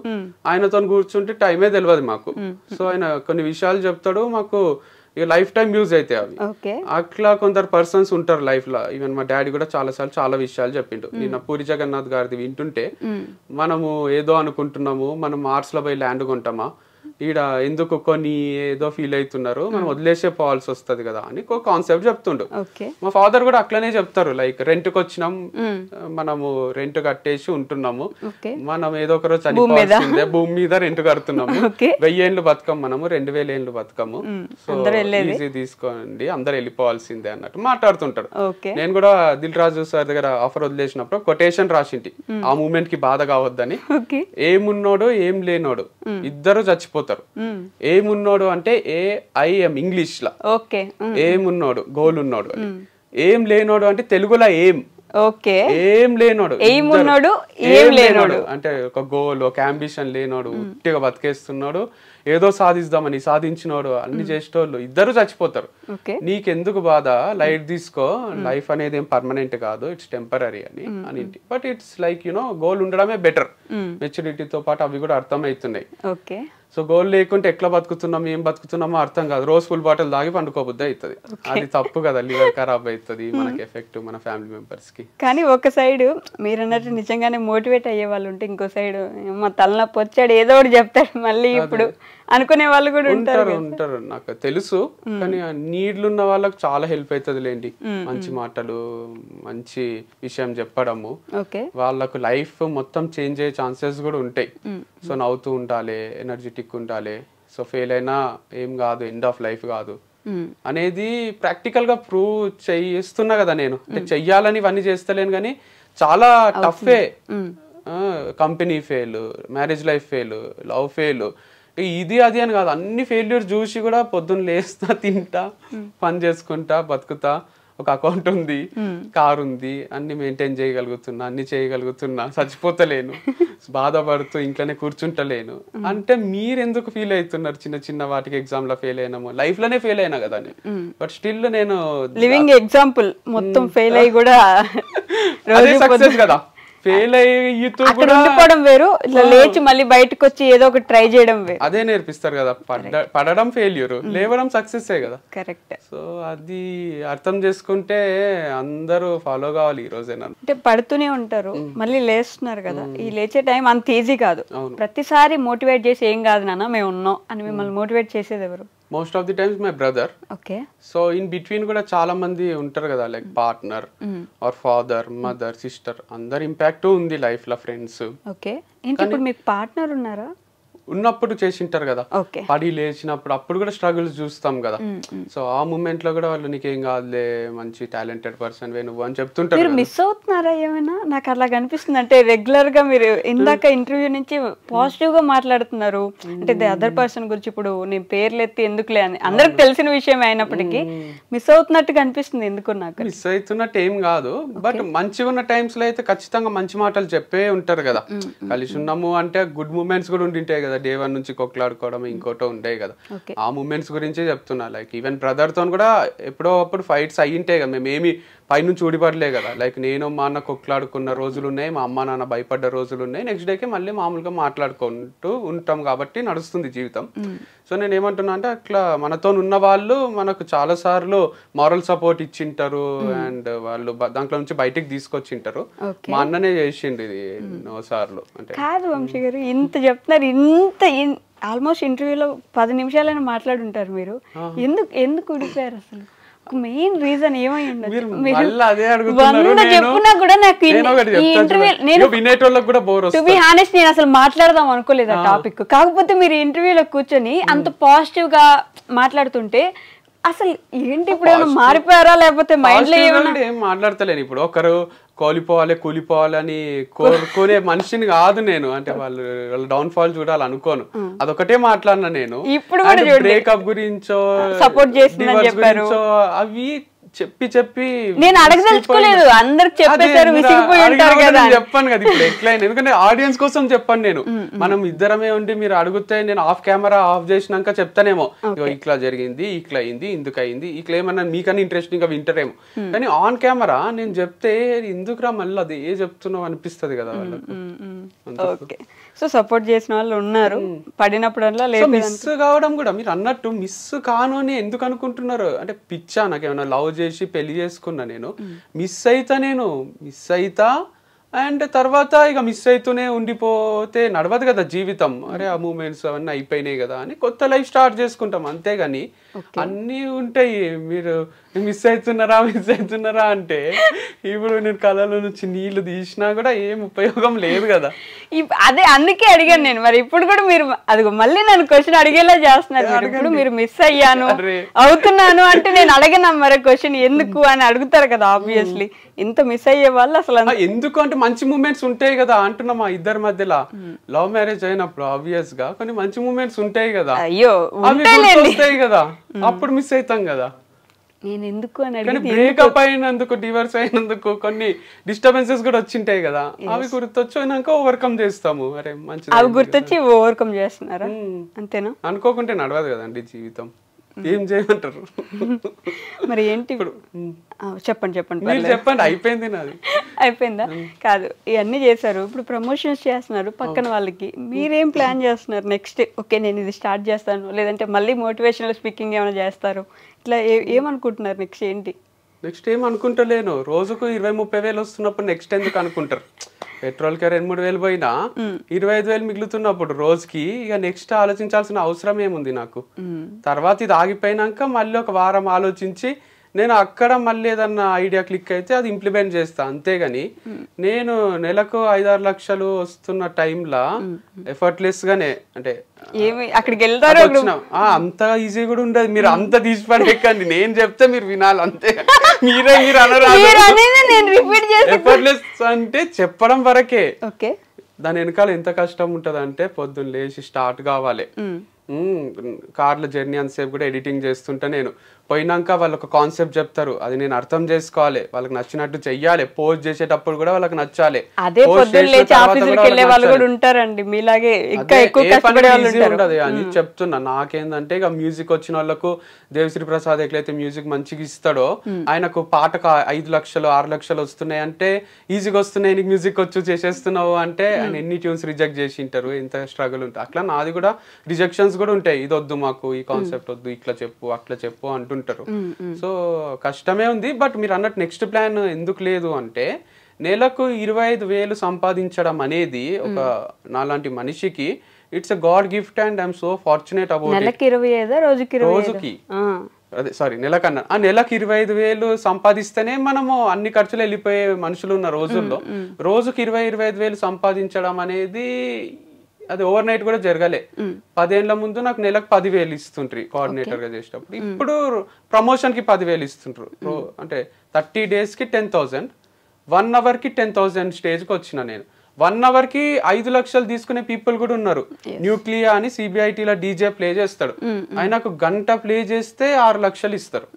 ఆయనతో కూర్చుంటే టైమే తెలియదు మాకు. సో ఆయన కొన్ని విషయాలు చెప్తాడు, మాకు లైఫ్ టైం యూజ్ అవుతాయి అవి. అట్లా కొందరు పర్సన్స్ ఉంటారు లైఫ్ లో. ఈవెన్ మా డాడీ కూడా చాలా విషయాలు చెప్పిండు. నిన్న పూరి జగన్నాథ్ గారిది వింటుంటే, మనము ఏదో అనుకుంటున్నాము, మనం మార్స్ లో పోయి ల్యాండ్ కొంటామా, ఈడ ఎందుకు కొన్ని ఏదో ఫీల్ అవుతున్నారు, మనం వదిలేసే పోవాల్సి వస్తుంది కదా అని ఒక కాన్సెప్ట్ చెప్తుండు. మా ఫాదర్ కూడా అట్లనే చెప్తారు, లైక్ రెంట్ కి వచ్చినాం, మనము రెంట్ కట్టేసి ఉంటున్నాము, మనం ఏదో ఒక రోజు చనిపోవాల్సిందే, భూమి మీద రెంట్ కడుతున్నాము, 1000 ఏళ్ళు బతకం, మనము 2000 ఏళ్ళు బతకము, సో ఈజీ తీసుకోండి, అందరు వెళ్ళిపోవాల్సిందే అన్నట్టు మాట్లాడుతుంటారు. నేను కూడా దిల్ రాజు సార్ దగ్గర ఆఫర్ వదిలేసినప్పుడు కొటేషన్ రాసింటి, ఆ మూమెంట్ కి బాధ కావద్దని. ఏమున్నోడు ఏం లేనోడు ఇద్దరు చచ్చిపోతారు. ఏమున్నోడు అంటే AIM ఇంగ్లీష్ లా, ఏమున్నోడు గోల్ ఉన్నోడు, ఏం లేనోడు అంటే తెలుగులో ఏం లేనోడు అంటే ఒక గోల్, ఒక అంబిషన్ లేనోడు, ఉట్టిగా బతికేస్తున్నాడు, ఏదో సాధిద్దామని సాధించినోడు, అన్ని చేసేటోళ్ళు ఇద్దరు చచ్చిపోతారు. నీకెందుకు బాధ, లైట్ తీసుకో, లైఫ్ అనేది ఏం పర్మనెంట్ కాదు, ఇట్స్ టెంపరీ అని. బట్ ఇట్స్ లైక్ గోల్ ఉండడమే బెటర్. మెచ్యూరిటీతో పాటు అవి కూడా అర్థమవుతున్నాయి. సో గోల్ లేకుంటే ఎట్లా బతుకుతున్నాం, ఏం బతుకుతున్నామో అర్థం కాదు. రోజు ఫుల్ బాటిల్ దాగి పండుకోబుద్ది అవుతుంది, అది తప్పు కదా, లివర్ ఖరాబ్ అవుతుంది, మనకి ఎఫెక్ట్ మన ఫ్యామిలీ మెంబర్స్ కి. కానీ ఒక సైడ్ మీరు అన్నట్టు నిజంగానే మోటివేట్ అయ్యే వాళ్ళు ఉంటే, ఇంకో సైడ్ మా తలనొప్పి వచ్చాడు ఏదో ఒకటి చెప్తాడు మళ్ళీ ఇప్పుడు అనుకునే వాళ్ళు కూడా ఉంటారు నాకు తెలుసు. కానీ నీడ్లు ఉన్న వాళ్ళకి చాలా హెల్ప్ అవుతుంది లేండి, మంచి మాటలు, మంచి విషయం చెప్పడము, వాళ్ళకు లైఫ్ మొత్తం చేంజ్ అయ్యే ఛాన్సెస్ కూడా ఉంటాయి. సో నవ్వుతూ ఉండాలి, ఎనర్జెటిక్ ఉండాలి, సో ఫెయిల్ అయినా ఏం కాదు, ఎండ్ ఆఫ్ లైఫ్ కాదు అనేది ప్రాక్టికల్ గా ప్రూవ్ చేస్తున్నా కదా నేను. అంటే చెయ్యాలని ఇవన్నీ చేస్తలేను, కానీ చాలా టఫే. Company fail, marriage life fail, love fail, ఇది అది అని కాదు, అన్ని ఫెయిల్యూర్ చూసి కూడా పొద్దున్న లేస్తా, తింటా, పని చేసుకుంటా, బతుకుతా, ఒక అకౌంట్ ఉంది, కార్ ఉంది, అన్ని మెయింటైన్ చేయగలుగుతున్నా, అన్ని చేయగలుగుతున్నా, చచ్చిపోతలేను, బాధపడుతూ ఇంట్లోనే కూర్చుంటలేను అంటే మీరెందుకు ఫీల్ అవుతున్నారు? చిన్న చిన్న వాటికి ఎగ్జామ్ లో ఫెయిల్ అయినాము, లైఫ్ లోనే ఫెయిల్ అయినా కదా. బట్ స్టిల్ నేను లివింగ్ ఎగ్జాంపుల్, మొత్తం ఫెయిల్ అయ్యి కూడా సక్సెస్ కదా. ఫెయిల్ అయ్యిపోవడం వేరు, ఇట్లా లేచి మళ్ళీ బయటకు వచ్చి ఏదో ఒకటి ట్రై చేయడం వేరు. అదే నేర్పిస్తారు కదా, పడడం ఫెయిల్యూర్, లేవడం సక్సెస్ కదా. కరెక్ట్. సో అది అర్థం చేసుకుంటే అందరూ ఫాలో కావాలి ఈ రోజేనా. అంటే పడుతూనే ఉంటారు, మళ్ళీ లేస్తున్నారు కదా, ఈ లేచే టైం అంత ఈజీ కాదు. ప్రతిసారి మోటివేట్ చేసి ఏం కాదు నాన్న మేము ఉన్నాం అని మిమ్మల్ని మోటివేట్ చేసేది ఎవరు? Most of the times my brother. So in between కూడా చాలా మంది ఉంటారు కదా, like partner or father, mother, sister, అందరు ఇంపాక్ట్ ఉంది లైఫ్ లో, ఫ్రెండ్స్. ఓకే, ఏంటి ఇప్పుడు మీకు పార్ట్నర్ ఉన్నారా? ఉన్నప్పుడు చేసింటారు కదా, పడి లేచినప్పుడు అప్పుడు కూడా స్ట్రగుల్స్ చూస్తాం కదా. సో ఆ మూమెంట్ లో కూడా వాళ్ళు నీకేం కాదులే, మంచి టాలెంటెడ్ పర్సన్ నువ్వు అని చెప్తుంటారు. మీరు మిస్ అవుతున్నారా ఏమైనా? నాకు అలా కనిపిస్తుంది. అంటే రెగ్యులర్ గా మీరు ఇందాక ఇంటర్వ్యూ నుంచి పాజిటివ్ గా మాట్లాడుతున్నారు, అంటే ది అదర్ పర్సన్ గురించి. ఇప్పుడు నేను పేర్లు ఎత్తి ఎందుకులే అని అందరికి తెలిసిన విషయం అయినప్పటికీ మిస్ అవుతున్నట్టుగా అనిపిస్తుంది. ఎందుకు నాకు మిస్ అవుతున్నట్టు ఏం కాదు, బట్ మంచిగా ఉన్న టైమ్స్ లో అయితే ఖచ్చితంగా మంచి మాటలు చెప్పే ఉంటారు కదా. కలిసి ఉన్నాము అంటే గుడ్ మూమెంట్స్ కూడా ఉండింటాయి కదా, డే 1 నుంచి కొట్లాడుకోవడం ఇంకోటో ఉంటాయి కదా. ఆ మూమెంట్స్ గురించే చెప్తున్నా. లైక్ ఈవెన్ బ్రదర్ తో కూడా ఎప్పుడో అప్పుడు ఫైట్స్ అయ్యింటాయి కదా, మేమేమి పైనుంచి ఊడిపడలే కదా. లైక్ నేను మా అన్న కొట్లాడుకున్న రోజులు ఉన్నాయి, మా అమ్మ నాన్న భయపడ్డ రోజులు ఉన్నాయి. నెక్స్ట్ డేకి మళ్ళీ మామూలుగా మాట్లాడుకుంటూ ఉంటాం కాబట్టి నడుస్తుంది జీవితం. సో నేను ఏమంటున్నా అంటే అట్లా మనతో ఉన్న వాళ్ళు మనకు చాలా సార్లు మారల్ సపోర్ట్ ఇచ్చింటారు అండ్ వాళ్ళు దాంట్లో నుంచి బయటికి తీసుకొచ్చింటారు. మా అన్ననే చేసిండు ఇది ఎన్నో సార్లు. అంటే కాదు వంశీ గారు, ఇంత చెప్తున్నారు, ఇంత ఆల్మోస్ట్ ఇంటర్వ్యూలో 10 నిమిషాలైనా మాట్లాడుంటారు మీరు. ఎందుకు ఊడిపోయారు అసలు? మెయిన్ రీజన్ ఏమై ఉండదు? చెప్పున్నా కూడా నాకు టు బి హానెస్ట్ నేను అసలు మాట్లాడదాం అనుకోలేదు ఆ టాపిక్. కాకపోతే మీరు ఇంటర్వ్యూలో కూర్చొని అంత పాజిటివ్ గా మాట్లాడుతుంటే అసలు ఏంటి ఇప్పుడు ఏమైనా మారిపోయారా, లేకపోతే మైండ్ లో ఏం మాట్లాడతలేను. ఇప్పుడు ఒకరు కూలిపోవాలని కోరుకునే మనిషిని కాదు నేను. అంటే వాళ్ళ డౌన్ ఫాల్ చూడాలనుకోను, అదొకటే మాట్లాడినా నేను. ఇప్పుడు బ్రేకప్ గురించో సపోర్ట్ చేసించో అవి చెప్పి నేను అడగదలుచుకోలేదు, అందరికి చెప్పేసారు, విసిగిపోయి ఉంటారు కదా. చెప్పాను కదా ఇప్పుడు ఎట్లయినా, ఎందుకంటే ఆడియన్స్ కోసం చెప్పాను నేను. మనం ఇద్దరమే ఉండి మీరు అడిగితే నేను ఆఫ్ కెమెరా ఆఫ్ చేసినాక చెప్తానేమో, ఇట్లా జరిగింది, ఇట్లా అయింది, ఇందుకు అయింది, ఇట్లా ఏమన్నా మీకన్నా ఇంట్రెస్టింగ్ గా వింటారేమో. కానీ ఆన్ కెమెరా నేను చెప్తే ఎందుకురా మళ్ళీ అది ఏ చెప్తున్నావు అనిపిస్తుంది కదా వాళ్ళకు. సో సపోర్ట్ చేసిన వాళ్ళు ఉన్నారు, పడినప్పుడల్లా లేదు. మిస్ కావడం కూడా మీరు అన్నట్టు మిస్ కాను అని ఎందుకు అనుకుంటున్నారు అంటే, పిచ్చా నాకేమన్నా లవ్ చేసి పెళ్లి చేసుకున్నా నేను మిస్ అయితా అండ్ తర్వాత ఇక మిస్ అవుతూనే ఉండిపోతే నడవదు కదా జీవితం. అరే ఆ మూమెంట్స్ అవన్నీ అయిపోయినాయి కదా అని కొత్త లైఫ్ స్టార్ట్ చేసుకుంటాం, అంతేగాని అన్నీ ఉంటాయి. మీరు మిస్ అవుతున్నారా అంటే ఇప్పుడు నేను కళలో నుంచి నీళ్లు తీసినా కూడా ఏం ఉపయోగం లేదు కదా. అదే అందుకే అడిగాను నేను. మరి ఇప్పుడు కూడా మీరు అది మళ్ళీ నన్ను క్వశ్చన్ అడిగేలా చేస్తున్నారు. ఇప్పుడు మీరు మిస్ అయ్యాను అవుతున్నాను అంటే నేను అడగనా మరి క్వశ్చన్ ఎందుకు అని అడుగుతారు కదా. ఆబ్వియస్లీ ఇంత మిస్ అయ్యే వాళ్ళు అసలు ఎందుకు అంటే మంచి మూమెంట్స్ ఉంటాయి కదా అంటున్నా. మా ఇద్దరి మధ్యలో లవ్ మ్యారేజ్ అయినప్పుడు ఆబ్వియస్ గా కొన్ని మంచి మూమెంట్స్ ఉంటాయి కదా, అయ్యో వస్తాయి కదా, అప్పుడు మిస్ అవుతాం కదా. నేను ఎందుకు అని బ్రేకప్ అయినందుకు, డివోర్స్ అయినందుకు కొన్ని డిస్టర్బెన్సెస్ కూడా వచ్చింటాయి కదా, అవి గుర్తొచ్చినాక ఓవర్కమ్ చేస్తాము. అరే మంచి అవి గుర్తొచ్చి ఓవర్కమ్ చేస్తున్నారా, అంతేనా? అనుకోకుంటే నడవదు కదండి జీవితం, ఏం చేయమంటారు? మరి ఏంటి ఇప్పుడు చెప్పండి. అయిపోయింది నాది. అయిపోయిందా? కాదు, ఇవన్నీ చేశారు, ఇప్పుడు ప్రమోషన్స్ చేస్తున్నారు పక్కన వాళ్ళకి. మీరేం ప్లాన్ చేస్తున్నారు నెక్స్ట్? ఓకే నేను ఇది స్టార్ట్ చేస్తాను, లేదంటే మళ్ళీ మోటివేషనల్ స్పీకింగ్ ఏమైనా చేస్తారు, ఇట్లా ఏమనుకుంటున్నారు నెక్స్ట్? ఏంటి నెక్స్ట్ ఏం అనుకుంటలేను. రోజుకు 20-30 వేలు వస్తున్నప్పుడు నెక్స్ట్ ఎందుకు అనుకుంటారు? పెట్రోల్ కి 2-3 వేలు పోయినా 25 వేలు మిగులుతున్నప్పుడు రోజుకి ఇక నెక్స్ట్ ఆలోచించాల్సిన అవసరం ఏముంది నాకు? తర్వాత ఇది ఆగిపోయినాక మళ్ళీ ఒక వారం ఆలోచించి నేను అక్కడ మళ్ళీ ఏదన్నా ఐడియా క్లిక్ అయితే అది ఇంప్లిమెంట్ చేస్తా, అంతేగాని నేను నెలకు 5-6 లక్షలు వస్తున్న టైంలో ఎఫర్ట్లెస్ గానే అంటే అక్కడికి వెళ్తారు అంత ఈజీ కూడా ఉండదు. మీరు అంత తీసి పడేకండి, నేను చెప్తే మీరు వినాలి అంతే. మీరు ఎఫర్ట్లెస్ అంటే చెప్పడం వరకే, దాని వెనకాల ఎంత కష్టం ఉంటది అంటే పొద్దున్న లేచి స్టార్ట్ కావాలి. కార్ల జర్నీ అంతసేపు కూడా ఎడిటింగ్ చేస్తుంటే నేను పోయినాక వాళ్ళు ఒక కాన్సెప్ట్ చెప్తారు, అది నేను అర్థం చేసుకోవాలి, వాళ్ళకి నచ్చినట్టు చెయ్యాలి, పోస్ట్ చేసేటప్పుడు కూడా వాళ్ళకి నచ్చాలి. అని చెప్తున్నా. నాకేందంటే ఇక మ్యూజిక్ వచ్చిన వాళ్ళకు దేవశ్రీ ప్రసాద్ ఎట్లయితే మ్యూజిక్ మంచిగా ఇస్తాడో, ఆయనకు పాటకు 5 లక్షలు 6 లక్షలు వస్తున్నాయి అంటే ఈజీగా వస్తున్నాయి, నీకు మ్యూజిక్ వచ్చు చేసేస్తున్నావు అంటే ఆయన ఎన్ని ట్యూన్స్ రిజెక్ట్ చేసి ఉంటారు, ఎంత స్ట్రగుల్ ఉంటుంది. అట్లా నాది కూడా రిజెక్షన్స్ కూడా ఉంటాయి, ఇది వద్దు మాకు, ఈ కాన్సెప్ట్ వద్దు, ఇట్లా చెప్పు అట్లా చెప్పు అంటుంటారు. సో కష్టమే ఉంది. బట్ మీరు అన్నట్టు నెక్స్ట్ ప్లాన్ ఎందుకు లేదు అంటే, నెలకు 25 వేలు సంపాదించడం అనేది ఒక నాలాంటి మనిషికి it's a God gift and I'm so fortunate about it. రోజుకి అదే సారీ నెలకన్నా నెలకు 25 వేలు సంపాదిస్తేనే మనము అన్ని ఖర్చులు వెళ్ళిపోయే మనుషులు ఉన్న రోజుల్లో రోజుకి 20-25 వేలు సంపాదించడం అనేది అది ఓవర్ నైట్ కూడా జరగలే. 10 ఏళ్ల ముందు నాకు నెలకు 10,000 ఇస్తుండ్రి కోఆర్డినేటర్ గా చేసేటప్పుడు. ఇప్పుడు ప్రమోషన్ కి 10,000 ఇస్తుండ్రు. అంటే 30 days కి 10,000, 1 hour కి 10,000 స్టేజ్ కి వచ్చిన నేను. 1 hour కి 5 లక్షలు తీసుకునే పీపుల్ కూడా ఉన్నారు. న్యూక్లియా అని సిబిఐటీలో డీజే ప్లే చేస్తాడు, ఆయనకు గంట ప్లే చేస్తే 6 లక్షలు ఇస్తారు.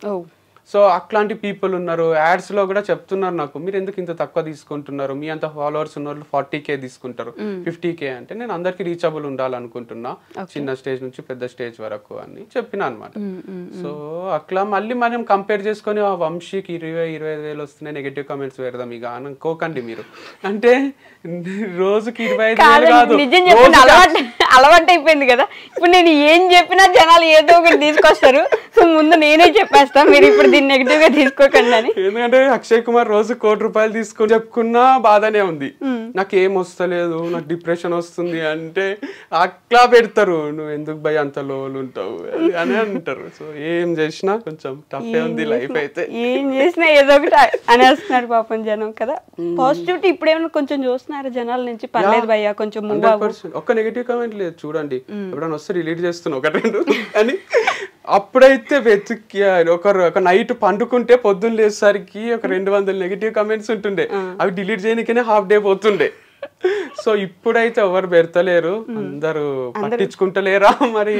సో అట్లాంటి పీపుల్ ఉన్నారు. యాడ్స్ లో కూడా చెప్తున్నారు నాకు, మీరు ఎందుకు ఇంత తక్కువ తీసుకుంటున్నారు, మీ అంత ఫాలోవర్స్ ఉన్న వాళ్ళు 40K తీసుకుంటారు, 50K అంటే నేను అందరికి రీచబుల్ ఉండాలనుకుంటున్నా, చిన్న స్టేజ్ నుంచి పెద్ద స్టేజ్ వరకు అని చెప్పిన అనమాట. సో అట్లా మళ్ళీ మనం కంపేర్ చేసుకొని ఆ వంశీకి 20-25 వేలు వస్తున్నాయి, నెగటివ్ కామెంట్స్ పెడదాం ఇక అనుకోకండి మీరు. అంటే రోజుకి 25 వేలు కాదు, అలవాటు అయిపోయింది కదా. ఇప్పుడు నేను ఏం చెప్పినా జనాలు ఏదో ఒకటి తీసుకొస్తారు. సో ముందు నేనే చెప్పేస్తా, మీరు ఇప్పుడు దీన్ని నెగిటివ్ గా తీసుకోకండి అని. ఎందుకంటే అక్షయ్ కుమార్ రోజు 1 కోటి రూపాయలు తీసుకొని చెప్పుకున్నా బాధనే ఉంది, నాకు ఏం వస్తలేదు, నాకు డిప్రెషన్ వస్తుంది అంటే అట్లా పెడతారు, నువ్వు ఎందుకు భయ అంత లోలు ఉంటావు అని అంటారు. సో ఏం చేసినా కొంచెం టఫే ఉంది లైఫ్ అయితే, ఏం చేసినా ఏదో ఒకటి అనేస్తున్నారు పాపం జనం కదా. పాజిటివిటీ ఇప్పుడు ఏమైనా కొంచెం చూస్తున్నారు జనాల నుంచి, పర్లేదు భయ్యా కొంచెం మూవ్ అవ్వు. ఒక్క నెగిటివ్ కామెంట్ లేదు చూడండి, ఎప్పుడైనా వస్తే రిలీట్ చేస్తున్నా 1-2 అని. అప్పుడైతే వెతికి ఒక నైట్ పండుకుంటే పొద్దున్న లేసరికి ఒక 200 నెగిటివ్ కామెంట్స్ ఉంటుండే, అవి డిలీట్ చేయడానికనే హాఫ్ డే పోతుండే. సో ఇప్పుడైతే ఎవరు పెడతలేరు, అందరూ పట్టించుకుంటలేరా మరి,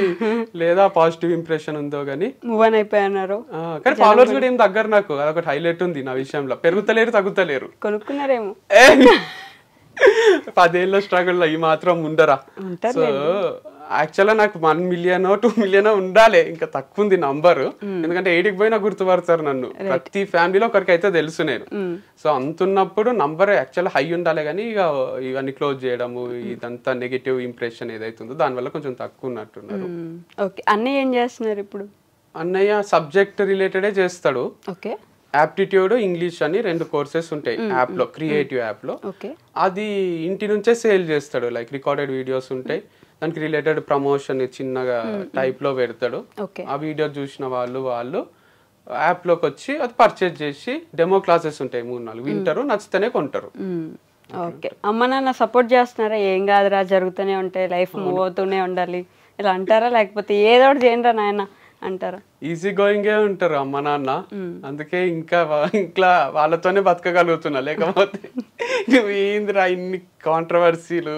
లేదా పాజిటివ్ ఇంప్రెషన్ ఉందో గానీ మూవ్ ఆన్ అయిపోయినారు. కానీ ఫాలోవర్స్ కూడా ఏం దగ్గర, నాకు అదొకటి హైలైట్ ఉంది నా విషయంలో, పెరుగుతలేరు తగ్గుతలేరు. కొనుక్కున్నారేమో 10 ఏళ్ళ స్ట్రగుల్ ఈ మాత్రం ఉండరా. సో యాక్చువల్గా నాకు 1 million 2 million ఉండాలి, ఇంకా తక్కువ ఉంది నంబర్. ఎందుకంటే 8కి పోయినా గుర్తుపడతారు నన్ను, ప్రతి ఫ్యామిలీలో ఒకరికి అయితే తెలుసు నేను. సో అంతున్నప్పుడు నంబర్ యాక్చువల్గా హై ఉండాలి, కానీ ఇక ఇవన్నీ క్లోజ్ చేయడము, ఇదంతా నెగిటివ్ ఇంప్రెషన్ ఏదైతుందో దానివల్ల కొంచెం తక్కువ ఉన్నట్టున్నారు. ఓకే, అన్నయ్య ఏం చేస్తున్నారు ఇప్పుడు? అన్నయ్య సబ్జెక్ట్ రిలేటెడే చేస్తాడు. ఓకే, యాప్టిట్యూడ్, ఇంగ్లీష్ అని 2 కోర్సెస్ ఉంటాయి యాప్ లో, క్రియేటివ్ యాప్ లో. అది ఇంటి నుంచే సేల్ చేస్తాడు, లైక్ రికార్డెడ్ వీడియోస్ ఉంటాయి, దానికి రిలేటెడ్ ప్రమోషన్ చిన్నగా టైప్ లో పెడతాడు. ఆ వీడియో చూసిన వాళ్ళు యాప్ లోకి వచ్చి అది పర్చేజ్ చేసి డెమో క్లాసెస్ ఉంటాయి 3-4 వింటారు, నచ్చితేనే కొంటారు. ఓకే, అమ్మ నాన్న సపోర్ట్ చేస్తున్నారా? ఏం కాదురా, జరుగుతూనే ఉంటాయి, లైఫ్ మూవ్ అవుతూనే ఉండాలి ఇలా అంటారా, లేకపోతే ఏదో ఒకటి చేయండి నాయన అంటారా? ఈజీ గోయింగే ఉంటారు అమ్మ నాన్న, అందుకే ఇంకా వాళ్ళతోనే బతకగలుగుతున్నా, లేకపోతే నువ్వు ఏందిరా ఇన్ని కాంట్రవర్సీలు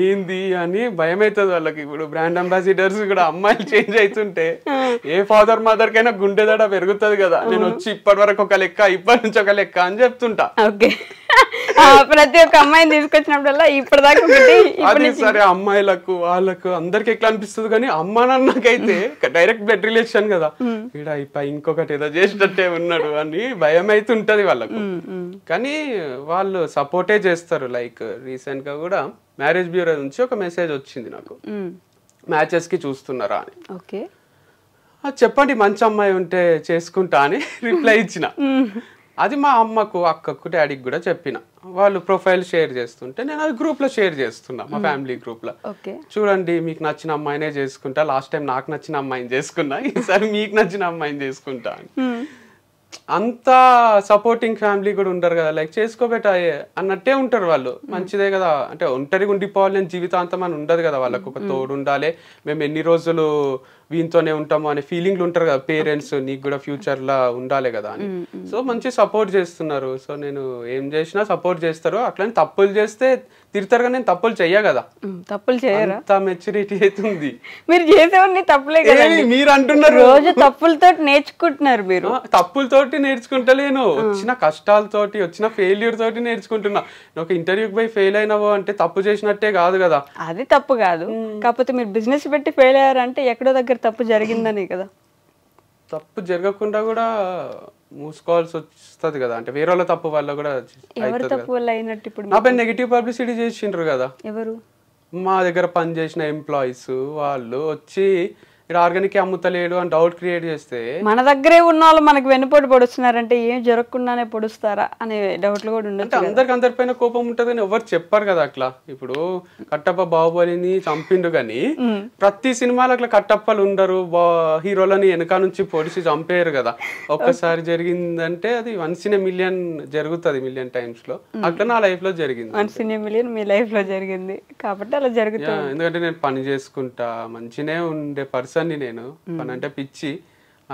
ఏంది అని భయం అవుతుంది వాళ్ళకి. ఇప్పుడు బ్రాండ్ అంబాసిడర్స్ కూడా అమ్మాయిలు చేంజ్ అవుతుంటే ఏ ఫాదర్ మదర్ కైనా గుండెదడ పెరుగుతుంది కదా. నేను వచ్చి ఇప్పటి వరకు ఒక లెక్క, ఇప్పటి నుంచి ఒక లెక్క అని చెప్తుంటా. ఓకే, ప్రతి ఒక్క అమ్మాయిని తీసుకొచ్చినప్పుడల్లా ఇప్పటిదాకా అది సరే, అమ్మాయిలకు వాళ్ళకు అందరికి ఎట్లా అనిపిస్తుంది, కానీ అమ్మ నాన్నకైతే డైరెక్ట్ బ్లడ్ రిలేషన్ కదా, ఇక్కడ ఇంకొకటి ఏదో చేసినట్టే ఉన్నాడు అని భయం అయితే ఉంటది వాళ్ళకు. కానీ వాళ్ళు సపోర్టే చేస్తారు. లైక్ రీసెంట్ గా కూడా మ్యారేజ్ బ్యూరో నుంచి ఒక మెసేజ్ వచ్చింది నాకు, మ్యాచెస్ కి చూస్తున్నారా అని. ఓకే, చెప్పండి మంచి అమ్మాయి ఉంటే చేసుకుంటా అని రిప్లై ఇచ్చిన. అది మా అమ్మకు, అక్కకు, డాడీకి కూడా చెప్పిన. వాళ్ళు ప్రొఫైల్ షేర్ చేస్తుంటే నేను అది గ్రూప్ లో షేర్ చేస్తున్నా, మా ఫ్యామిలీ గ్రూప్ లో. చూడండి మీకు నచ్చిన అమ్మాయినే చేసుకుంటా, లాస్ట్ టైం నాకు నచ్చిన అమ్మాయిని చేసుకున్నా, ఈసారి మీకు నచ్చిన అమ్మాయిని చేసుకుంటా అని. అంత సపోర్టింగ్ ఫ్యామిలీ కూడా ఉంటారు కదా, లైక్ చేసుకోబెట్టా అన్నట్టే ఉంటారు వాళ్ళు. మంచిదే కదా, అంటే ఒంటరిగా ఉండిపోవాలి అని జీవితాంతం అని ఉండదు కదా, వాళ్ళకు ఒక తోడు ఉండాలి, మేము ఎన్ని రోజులు వీనితోనే ఉంటాము అనే ఫీలింగ్లు ఉంటారు కదా పేరెంట్స్, నీకు కూడా ఫ్యూచర్ లా ఉండాలి కదా అని. సో మంచి సపోర్ట్ చేస్తున్నారు. సో నేను ఏం చేసినా సపోర్ట్ చేస్తారు. అట్లని తప్పులు చేస్తే తిడతారు, కానీ నేను తప్పులు చెయ్య కదా. తప్పులు చేయరా? అంత మెచ్యూరిటీ అవుతుంది. మీరు చేసేవన్నీ తప్పులే కదా, మీరు అంటున్నారు. రోజు తప్పులతో నేర్చుకుంటున్నారు మీరు. తప్పులతోటి నేర్చుకుంటలేను, వచ్చిన కష్టాలతోటి, వచ్చిన ఫెయిల్యూర్ తోటి నేర్చుకుంటున్నా. ఒక ఇంటర్వ్యూకి పోయి ఫెయిల్ అయినావో అంటే తప్పు చేసినట్టే కాదు కదా. అది తప్పు కాదు, కాకపోతే మీరు బిజినెస్ పెట్టి ఫెయిల్ అయ్యారంటే ఎక్కడో దగ్గర తప్పు జరిగిందని కదా. తప్పు జరగకుండా కూడా మూసుకోవాల్సి వస్తుంది కదా, అంటే వేరే వాళ్ళ తప్పు వల్ల కూడా. ఎవరి తప్పు వల్ల అయినట్టు? ఇప్పుడు నా పైన నెగిటివ్ పబ్లిసిటీ చేసిండ్రు కదా. ఎవరు? మా దగ్గర పనిచేసిన ఎంప్లాయీస్ వాళ్ళు వచ్చి ఇక్కడ ఆర్గానిక్ అమ్ముతలేడు అని డౌట్ క్రియేట్ చేస్తే మన దగ్గరే ఉన్న వాళ్ళు మనకు వెన్నుపోటు పొడుస్తున్నారంటే ఏం జరగకుండానే పొడుస్తారా అనే డౌట్లు కూడా ఉండదు. అంటే అందరిపైన కోపం ఉంటది అని ఎవరు చెప్పారు కదా అట్లా. ఇప్పుడు కట్టప్ప బాహుబలిని చంపిండు కానీ ప్రతి సినిమాలో అట్లా కట్టప్పలు ఉండరు, హీరోలని వెనక నుంచి పొడిచి చంపేయరు కదా. ఒక్కసారి జరిగిందంటే అది 1 in a million జరుగుతుంది, million times లో. అట్లా నా లైఫ్ లో జరిగింది. 1 in a million me life లో జరిగింది కాబట్టి అలా జరుగుతుంది. ఎందుకంటే నేను పని చేసుకుంటా, మంచినే ఉండే పర్సన్ ని నేను, పని అంటే పిచ్చి,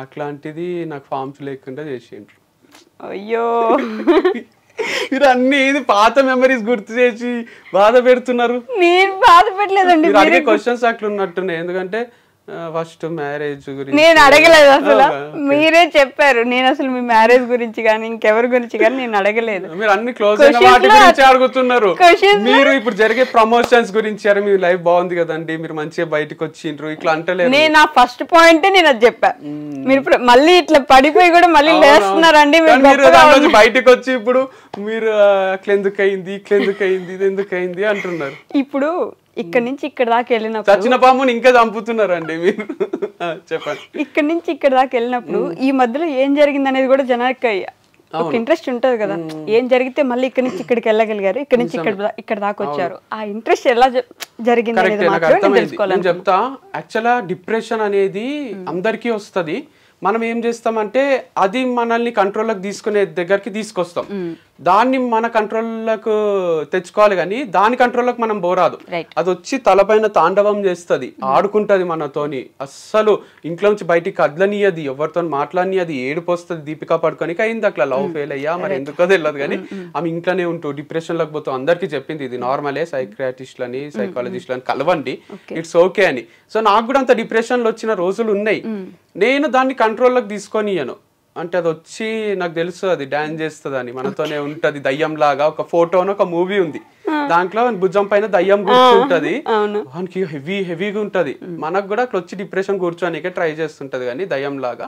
అట్లాంటిది నాకు ఫార్మ్స్ లేకుండా చేసిండ్రు. అయ్యో మీరు అన్ని పాత మెమరీస్ గుర్తు చేసి బాధ పెడుతున్నారు. నేను బాధ పెట్టలేదండి, అడిగే క్వశ్చన్స్ అట్లా ఉన్నట్టున్నాయి. ఎందుకంటే ఫస్ట్ మ్యారేజ్ గురించి నేను అడగలేదు అసలు, మీరే చెప్పారు. నేను అసలు మీ మ్యారేజ్ గురించి కానీ ఇంకెవరి గురించి కానీ నేను అడగలేదు. మీరు అన్ని క్లోజ్ అయిన వాటి గురించి అడుగుతున్నారు. మీరు ఇప్పుడు జరిగే ప్రమోషన్స్ గురించి, అరే మీ లైఫ్ బాగుంది కదండి, మీరు మంచిగా బయటకు వచ్చిండ్రు, ఇట్లా అంటలేదు. నేను నా ఫస్ట్ పాయింట్ నేను అది చెప్పా. మీరు మళ్ళీ ఇట్లా పడిపోయి కూడా మళ్ళీ లేస్తున్నారండి. బయటకు వచ్చి ఇప్పుడు మీరు అట్లా ఎందుకు అయింది, ఇట్లా ఎందుకు అయింది, ఇది ఎందుకు అయింది అంటున్నారు. ఇప్పుడు ఇక్కడ నుంచి ఇక్కడ దాకా వెళ్ళినప్పుడు చచ్చిన పాముని ఇంకా చంపుతున్నారండి మీరు. చెప్పండి. ఇక్కడ నుంచి ఇక్కడ దాకా వెళ్ళినప్పుడు ఈ మధ్యలో ఏం జరిగింది అనేది కూడా జనానికి ఒక ఇంట్రెస్ట్ ఉంటది కదా. ఏం జరిగితే మళ్ళీ ఇక్కడ నుంచి ఇక్కడికి వెళ్ళగలిగారు, ఇక్కడ నుంచి ఇక్కడ దాకా వచ్చారు, ఆ ఇంట్రెస్ట్ ఎలా జరిగింది అనేది మాత్రం తెలుసుకోవాలి. నేను చెప్తా. యాక్చువల్గా డిప్రెషన్ అనేది అందరికీ వస్తుంది. మనం ఏం చేస్తామంటే అది మనల్ని కంట్రోల్లోకి తీసుకునే దగ్గరికి తీసుకొస్తాం. దాన్ని మన కంట్రోల్లోకి తెచ్చుకోవాలి కానీ దాని కంట్రోల్లోకి మనం పోరాదు. అది వచ్చి తలపైన తాండవం చేస్తుంది, ఆడుకుంటది మనతోని. అస్సలు ఇంట్లో నుంచి బయటికి కదలనియది, ఎవరితో మాట్లాడనియది, ఏడుపు వస్తుంది. దీపికా పడుకోనికి అయింది అట్లా, లవ్ ఫెయిల్ అయ్యా మరి ఎందుకో తెలియదు కానీ ఆమె ఇంట్లోనే ఉంటూ డిప్రెషన్ లోకి పోతూ అందరికీ చెప్పింది ఇది నార్మలే, సైక్రియాటిస్ట్లని సైకాలజిస్ట్లని కలవండి, ఇట్స్ ఓకే అని. సో నాకు కూడా అంత డిప్రెషన్లో వచ్చిన రోజులు ఉన్నాయి. నేను దాన్ని కంట్రోల్లోకి తీసుకొనియను. అంటే అది వచ్చి నాకు తెలుసు అది డాన్స్ చేస్తుంది అని, మనతోనే ఉంటది దయ్యం లాగా. ఒక ఫోటోను ఒక మూవీ ఉంది, దాంట్లో భుజం పైన దయ్యం కూర్చుంటది, వానికి హెవీగా ఉంటది. మనకు కూడా అట్లా వచ్చి డిప్రెషన్ కూర్చోనికే ట్రై చేస్తుంటది కానీ దయ్యం లాగా.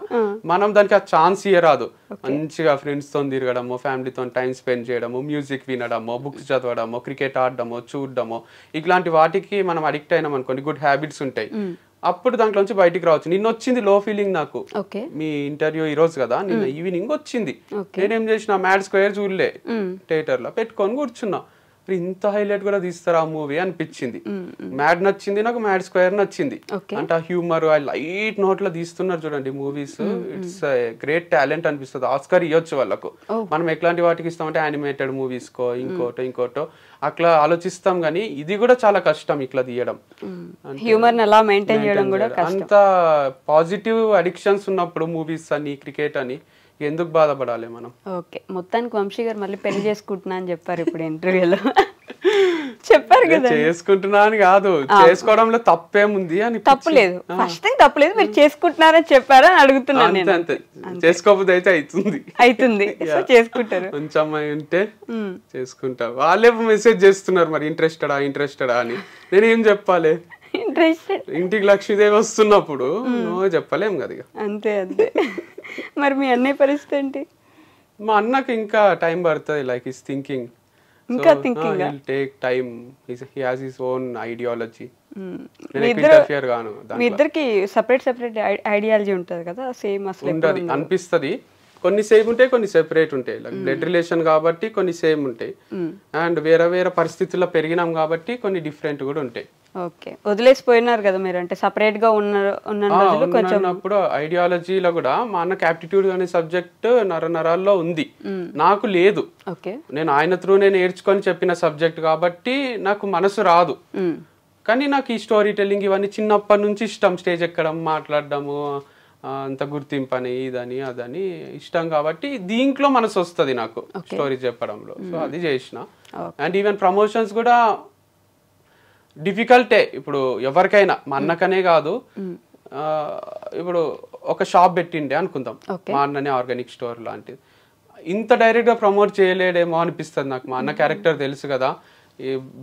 మనం దానికి ఆ ఛాన్స్ ఇయ్యరాదు. మంచిగా ఫ్రెండ్స్ తో తిరగడము, ఫ్యామిలీతో టైం స్పెండ్ చేయడము, మ్యూజిక్ వినడము, బుక్స్ చదవడము, క్రికెట్ ఆడడము, చూడడము, ఇట్లాంటి వాటికి మనం అడిక్ట్ అయినాం అనుకోండి, గుడ్ హ్యాబిట్స్ ఉంటాయి. అప్పుడు దాంట్లోంచి బయటికి రావచ్చు. నిన్న వచ్చింది లో ఫీలింగ్ నాకు. మీ ఇంటర్వ్యూ ఈ రోజు కదా, నిన్న ఈవినింగ్ వచ్చింది. నేనేం చేసిన, మ్యాడ్ స్క్వేర్ చూడలే, థియేటర్ లో పెట్టుకొని కూర్చున్నా. ఇంత హైలైట్ కూడా తీస్తారా ఆ మూవీ అనిపించింది. మ్యాడ్ నచ్చింది నాకు, మ్యాడ్ స్క్వేర్ నచ్చింది. అంటే ఆ హ్యూమర్, ఆ లైట్ నోట్ లో తీస్తున్నారు చూడండి మూవీస్. ఇట్స్ గ్రేట్ టాలెంట్ అనిపిస్తుంది. ఆస్కర్ ఇవ్వచ్చు వాళ్ళకు. మనం ఎట్లాంటి వాటికి ఇస్తామంటే యానిమేటెడ్ మూవీస్ కో ఇంకోటో అట్లా ఆలోచిస్తాం కానీ ఇది కూడా చాలా కష్టం ఇట్లా తీయడం. హ్యూమర్ ఎలా మెయింటైన్ చేయడం కూడా కష్టం. అంత పాజిటివ్ అడిక్షన్స్ ఉన్నప్పుడు మూవీస్ అని, క్రికెట్ అని ఎందుకు బాధపడాలి మనం. ఓకే, మొత్తానికి వంశీ గారు మళ్ళీ పెళ్లి చేసుకుంటున్నా అని చెప్పారు ఇప్పుడు ఇంటర్వ్యూలో. చెప్పారు కదా, చేసుకుంటున్నా అని కాదు, చేసుకోవడంలో తప్పేముంది అని. తప్పులేదు, ఫస్ట్ థింగ్ తప్పులేదు, మీరు చేసుకుంటున్నారని చెప్పారని అడుగుతున్నాను నేను. అంతే, చేసుకోకపోతే అయితే అవుతుంది, చేసుకుంటారు. మంచి అమ్మాయి ఉంటే చేసుకుంటా. వాళ్ళే మెసేజ్ చేస్తున్నారు మరి ఇంట్రెస్టెడా అని. నేనేం చెప్పాలి, ఇంటికి లక్ష్మీదేవి వస్తున్నప్పుడు నువ్వు చెప్పలేం కదా. అంతే. మరి మీ అన్నయ్య పరిస్థితి ఏంటి? మా అన్నకి ఇంకా టైం పడుతుంది. లైక్ హిస్ థింకింగ్, ఇంకా thinking take time. He has his own ideology. మీ ఇద్దరికి సెపరేట్ ఐడియాలజీ ఉంటది కదా, సేమ్ అసలు ఉంటది అనిపిస్తుంది. కొన్ని సేమ్ ఉంటాయి, కొన్ని సెపరేట్ ఉంటాయి. లైక్ బ్లడ్ రిలేషన్ కాబట్టి కొన్ని సేమ్ ఉంటాయి, అండ్ వేరే పరిస్థితుల్లో పెరిగినాం కాబట్టి డిఫరెంట్ కూడా ఉంటాయి. ఓకే, వదిలేసిపోయినారు కదా మీరు, అంటే సపరేట్ గా ఉన్నప్పుడు ఐడియాలజీలో కూడా మా అన్నకి యాప్టిట్యూడ్ అనే సబ్జెక్ట్ నరాల్లో ఉంది, నాకు లేదు. నేను ఆయన త్రూ నేర్చుకొని చెప్పిన సబ్జెక్ట్ కాబట్టి నాకు మనసు రాదు. కానీ నాకు ఈ స్టోరీ టెల్లింగ్ ఇవన్నీ చిన్నప్పటి నుంచి ఇష్టం. స్టేజ్ ఎక్కడం, మాట్లాడడము, అంత గుర్తింపు అని, ఇదని అదని ఇష్టం కాబట్టి దీంట్లో మనసు వస్తుంది నాకు స్టోరీ చెప్పడంలో. సో అది చేసిన. అండ్ ఈవెన్ ప్రమోషన్స్ కూడా డిఫికల్టే. ఇప్పుడు ఎవరికైనా, మా అన్నకనే కాదు, ఇప్పుడు ఒక షాప్ పెట్టిండే అనుకుందాం, మా అన్ననే ఆర్గానిక్ స్టోర్ లాంటిది. ఇంత డైరెక్ట్ గా ప్రమోట్ చేయలేడేమో అనిపిస్తుంది నాకు. మా అన్న క్యారెక్టర్ తెలుసు కదా,